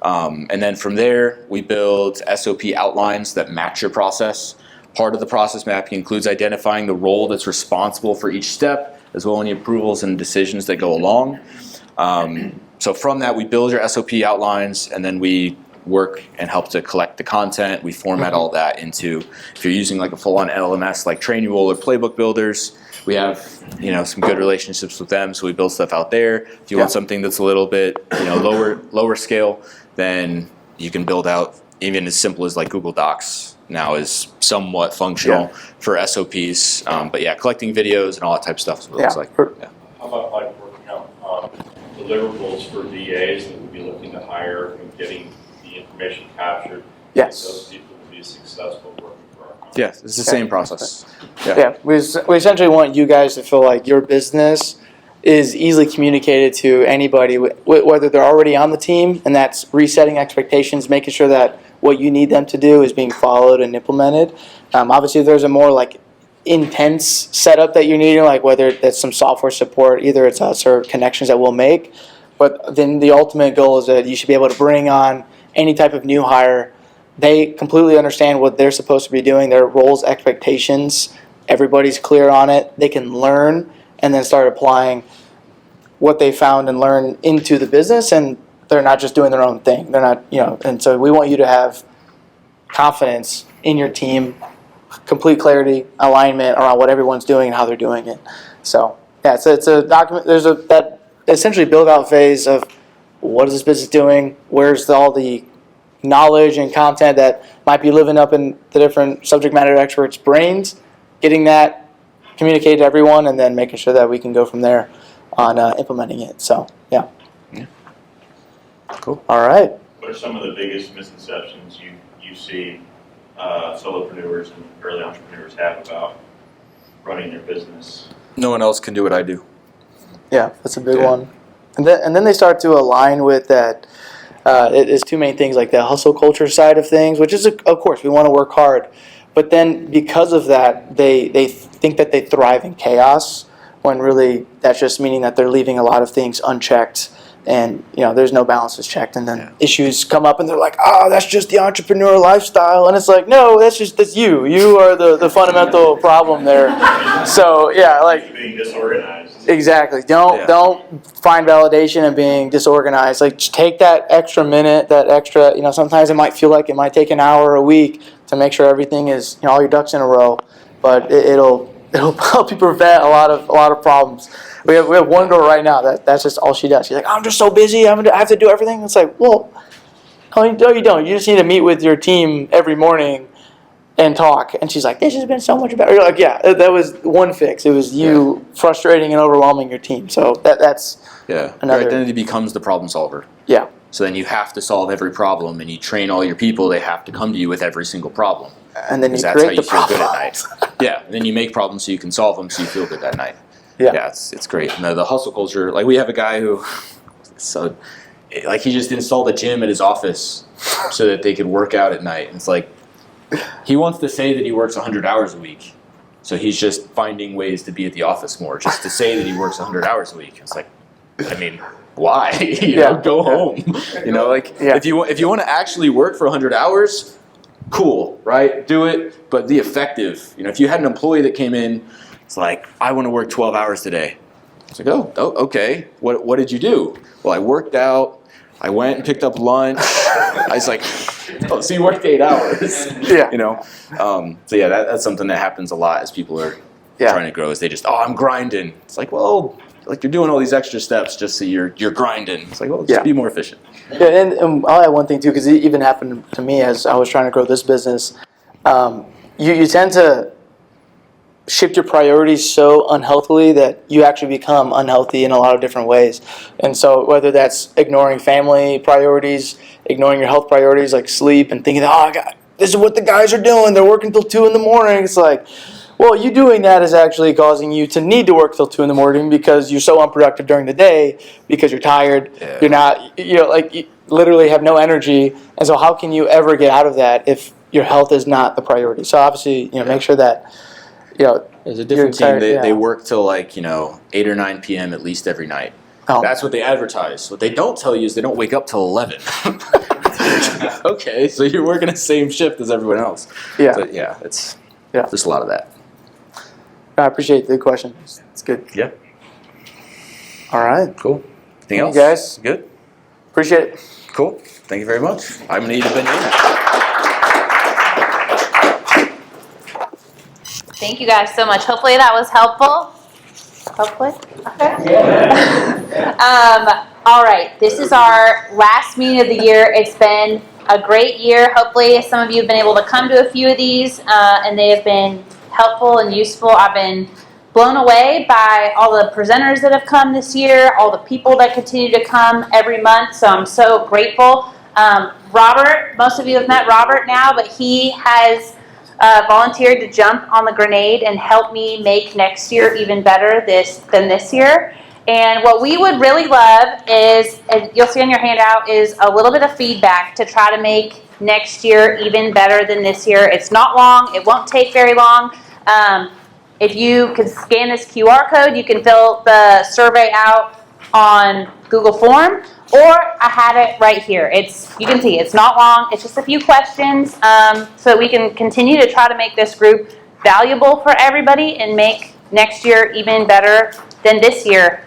And then from there, we build SOP outlines that match your process. Part of the process mapping includes identifying the role that's responsible for each step, as well as any approvals and decisions that go along. So from that, we build your SOP outlines, and then we work and help to collect the content. We format all that into, if you're using like a full-on LMS like Trainual or Playbook Builders, we have some good relationships with them, so we build stuff out there. If you want something that's a little bit lower scale, then you can build out even as simple as like Google Docs now is somewhat functional for SOPs. But yeah, collecting videos and all that type of stuff is what it looks like. Yeah. How about like working out deliverables for VAs that would be looking to hire and getting the information captured? Yes. Those people to be successful working for our company. Yeah, it's the same process. Yeah, we essentially want you guys to feel like your business is easily communicated to anybody, whether they're already on the team, and that's resetting expectations, making sure that what you need them to do is being followed and implemented. Obviously, there's a more like intense setup that you're needing, like whether that's some software support, either it's us or connections that we'll make. But then the ultimate goal is that you should be able to bring on any type of new hire. They completely understand what they're supposed to be doing, their roles, expectations. Everybody's clear on it. They can learn and then start applying what they found and learn into the business, and they're not just doing their own thing. They're not, and so we want you to have confidence in your team, complete clarity, alignment around what everyone's doing and how they're doing it. So yeah, it's a document. There's that essentially build out phase of what is this business doing? Where's all the knowledge and content that might be living up in the different subject matter experts' brains, getting that communicated to everyone, and then making sure that we can go from there on implementing it. So yeah. Cool. All right. What are some of the biggest misconceptions you see solopreneurs and early entrepreneurs have about running their business? No one else can do what I do. Yeah, that's a big one. And then they start to align with that. It's two main things, like the hustle culture side of things, which is, of course, we want to work hard. But then because of that, they think that they thrive in chaos, when really that's just meaning that they're leaving a lot of things unchecked. And there's no balances checked, and then issues come up, and they're like, "Oh, that's just the entrepreneur lifestyle," and it's like, "No, that's you. You are the fundamental problem there." So yeah, like being disorganized. Exactly. Don't find validation in being disorganized. Like, just take that extra minute, that extra. Sometimes it might feel like it might take an hour a week to make sure everything is all your ducks in a row, but it'll help you prevent a lot of problems. We have one girl right now that's just all she does. She's like, I'm just so busy. I have to do everything. It's like, well, no, you don't. You just need to meet with your team every morning and talk. And she's like, this has been so much better. You're like, yeah, that was one fix. It was you frustrating and overwhelming your team. So that's another. Your identity becomes the problem solver. Yeah. So then you have to solve every problem, and you train all your people. They have to come to you with every single problem. And then you that's create how you the feel good at night. Yeah. And then you make problems so you can solve them, so you feel good that night. Yeah, it's great. And the hustle culture, like we have a guy who, he just installed a gym at his office so that they could work out at night. And it's like, he wants to say that he works 100 hours a week. So he's just finding ways to be at the office more, just to say that he works 100 hours a week. It's like, I mean, why? Go home. If you want to actually work for 100 hours, cool, right? Do it, but be effective. If you had an employee that came in, it's like, I want to work 12 hours today. It's like, oh, okay. What did you do? Well, I worked out. I went and picked up lunch. I was like, oh, so you worked 8 hours. Yeah. So yeah, that's something that happens a lot as people are trying to grow. Is they just, I'm grinding. It's like, well, like you're doing all these extra steps just so you're grinding. It's like, well, just be more efficient. Yeah, and I'll add one thing too, because it even happened to me as I was trying to grow this business. You tend to shift your priorities so unhealthily that you actually become unhealthy in a lot of different ways. And so whether that's ignoring family priorities, ignoring your health priorities like sleep, and thinking, God, this is what the guys are doing. They're working till 2 a.m. It's like, well, you doing that is actually causing you to need to work till 2 a.m. because you're so unproductive during the day because you're tired. Yeah. You're not, you literally have no energy. And so how can you ever get out of that if your health is not the priority? So obviously, make sure that, there's a different team. They work till 8 or 9 p.m. at least every night. Oh. That's what they advertise. What they don't tell you is they don't wake up till 11. Okay, so you're working the same shift as everyone else. Yeah. So, it's just a lot of that. I appreciate the question. It's good. Yeah. All right. Cool. Anything else? You guys? Good? Appreciate it. Cool. Thank you very much. I'm going to eat a banana. Thank you guys so much. Hopefully that was helpful. Hopefully. Okay. All right. This is our last meeting of the year. It's been a great year. Hopefully some of you have been able to come to a few of these, and they have been helpful and useful. I've been blown away by all the presenters that have come this year, all the people that continue to come every month. So I'm so grateful. Robert, most of you have met Robert now, but he has volunteered to jump on the grenade and help me make next year even better than this year. And what we would really love is, as you'll see on your handout, is a little bit of feedback to try to make next year even better than this year. It's not long. It won't take very long. If you can scan this QR code, you can fill the survey out on Google Form, or I had it right here. You can see it's not long. It's just a few questions, so we can continue to try to make this group valuable for everybody and make next year even better than this year.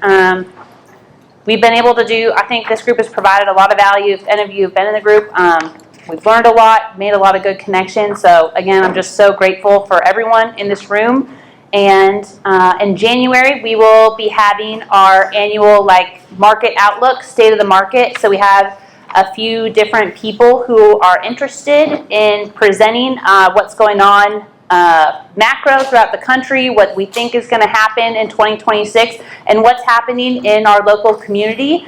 We've been able to I think this group has provided a lot of value. If any of you have been in the group, We've learned a lot, made a lot of good connections. So again, I'm just so grateful for everyone in this room. And in January, we will be having our annual market outlook, state of the market. So we have a few different people who are interested in presenting what's going on macro throughout the country, what we think is going to happen in 2026, and what's happening in our local community.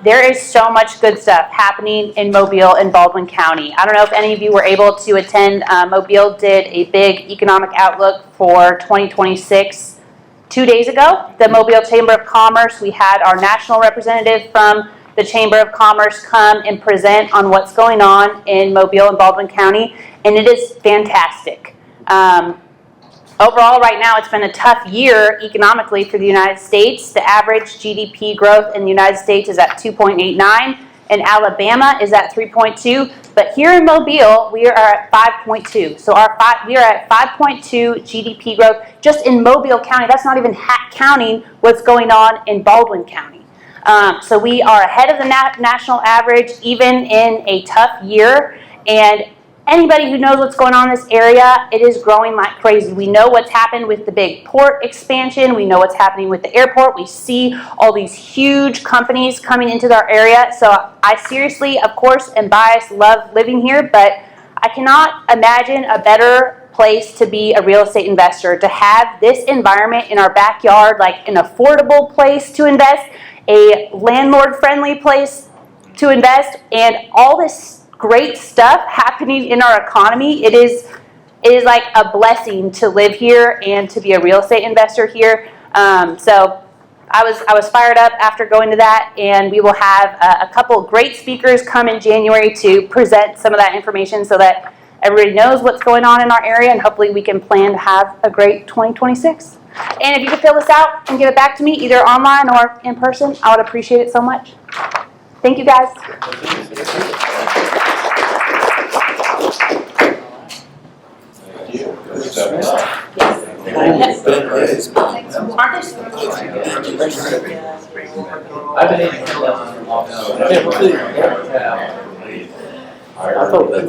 There is so much good stuff happening in Mobile and Baldwin County. I don't know if any of you were able to attend. Mobile did a big economic outlook for 2026 2 days ago. The Mobile Chamber of Commerce, we had our national representative from the Chamber of Commerce come and present on what's going on in Mobile and Baldwin County, and it is fantastic. Overall, right now, it's been a tough year economically for the United States. The average GDP growth in the United States is at 2.89, and Alabama is at 3.2. But here in Mobile, we are at 5.2. So we are at 5.2 GDP growth just in Mobile County. That's not even counting what's going on in Baldwin County. So we are ahead of the national average, even in a tough year. And anybody who knows what's going on in this area, it is growing like crazy. We know what's happened with the big port expansion. We know what's happening with the airport. We see all these huge companies coming into our area. So I seriously, of course, am biased, love living here, but I cannot imagine a better place to be a real estate investor, to have this environment in our backyard, like an affordable place to invest, a landlord-friendly place to invest, and all this great stuff happening in our economy. It is like a blessing to live here and to be a real estate investor here. So I was fired up after going to that, and we will have a couple great speakers come in January to present some of that information so that everybody knows what's going on in our area, and hopefully we can plan to have a great 2026. And if you could fill this out and give it back to me, either online or in person, I would appreciate it so much. Thank you, guys. I've been able to fill out for a long time. I thought that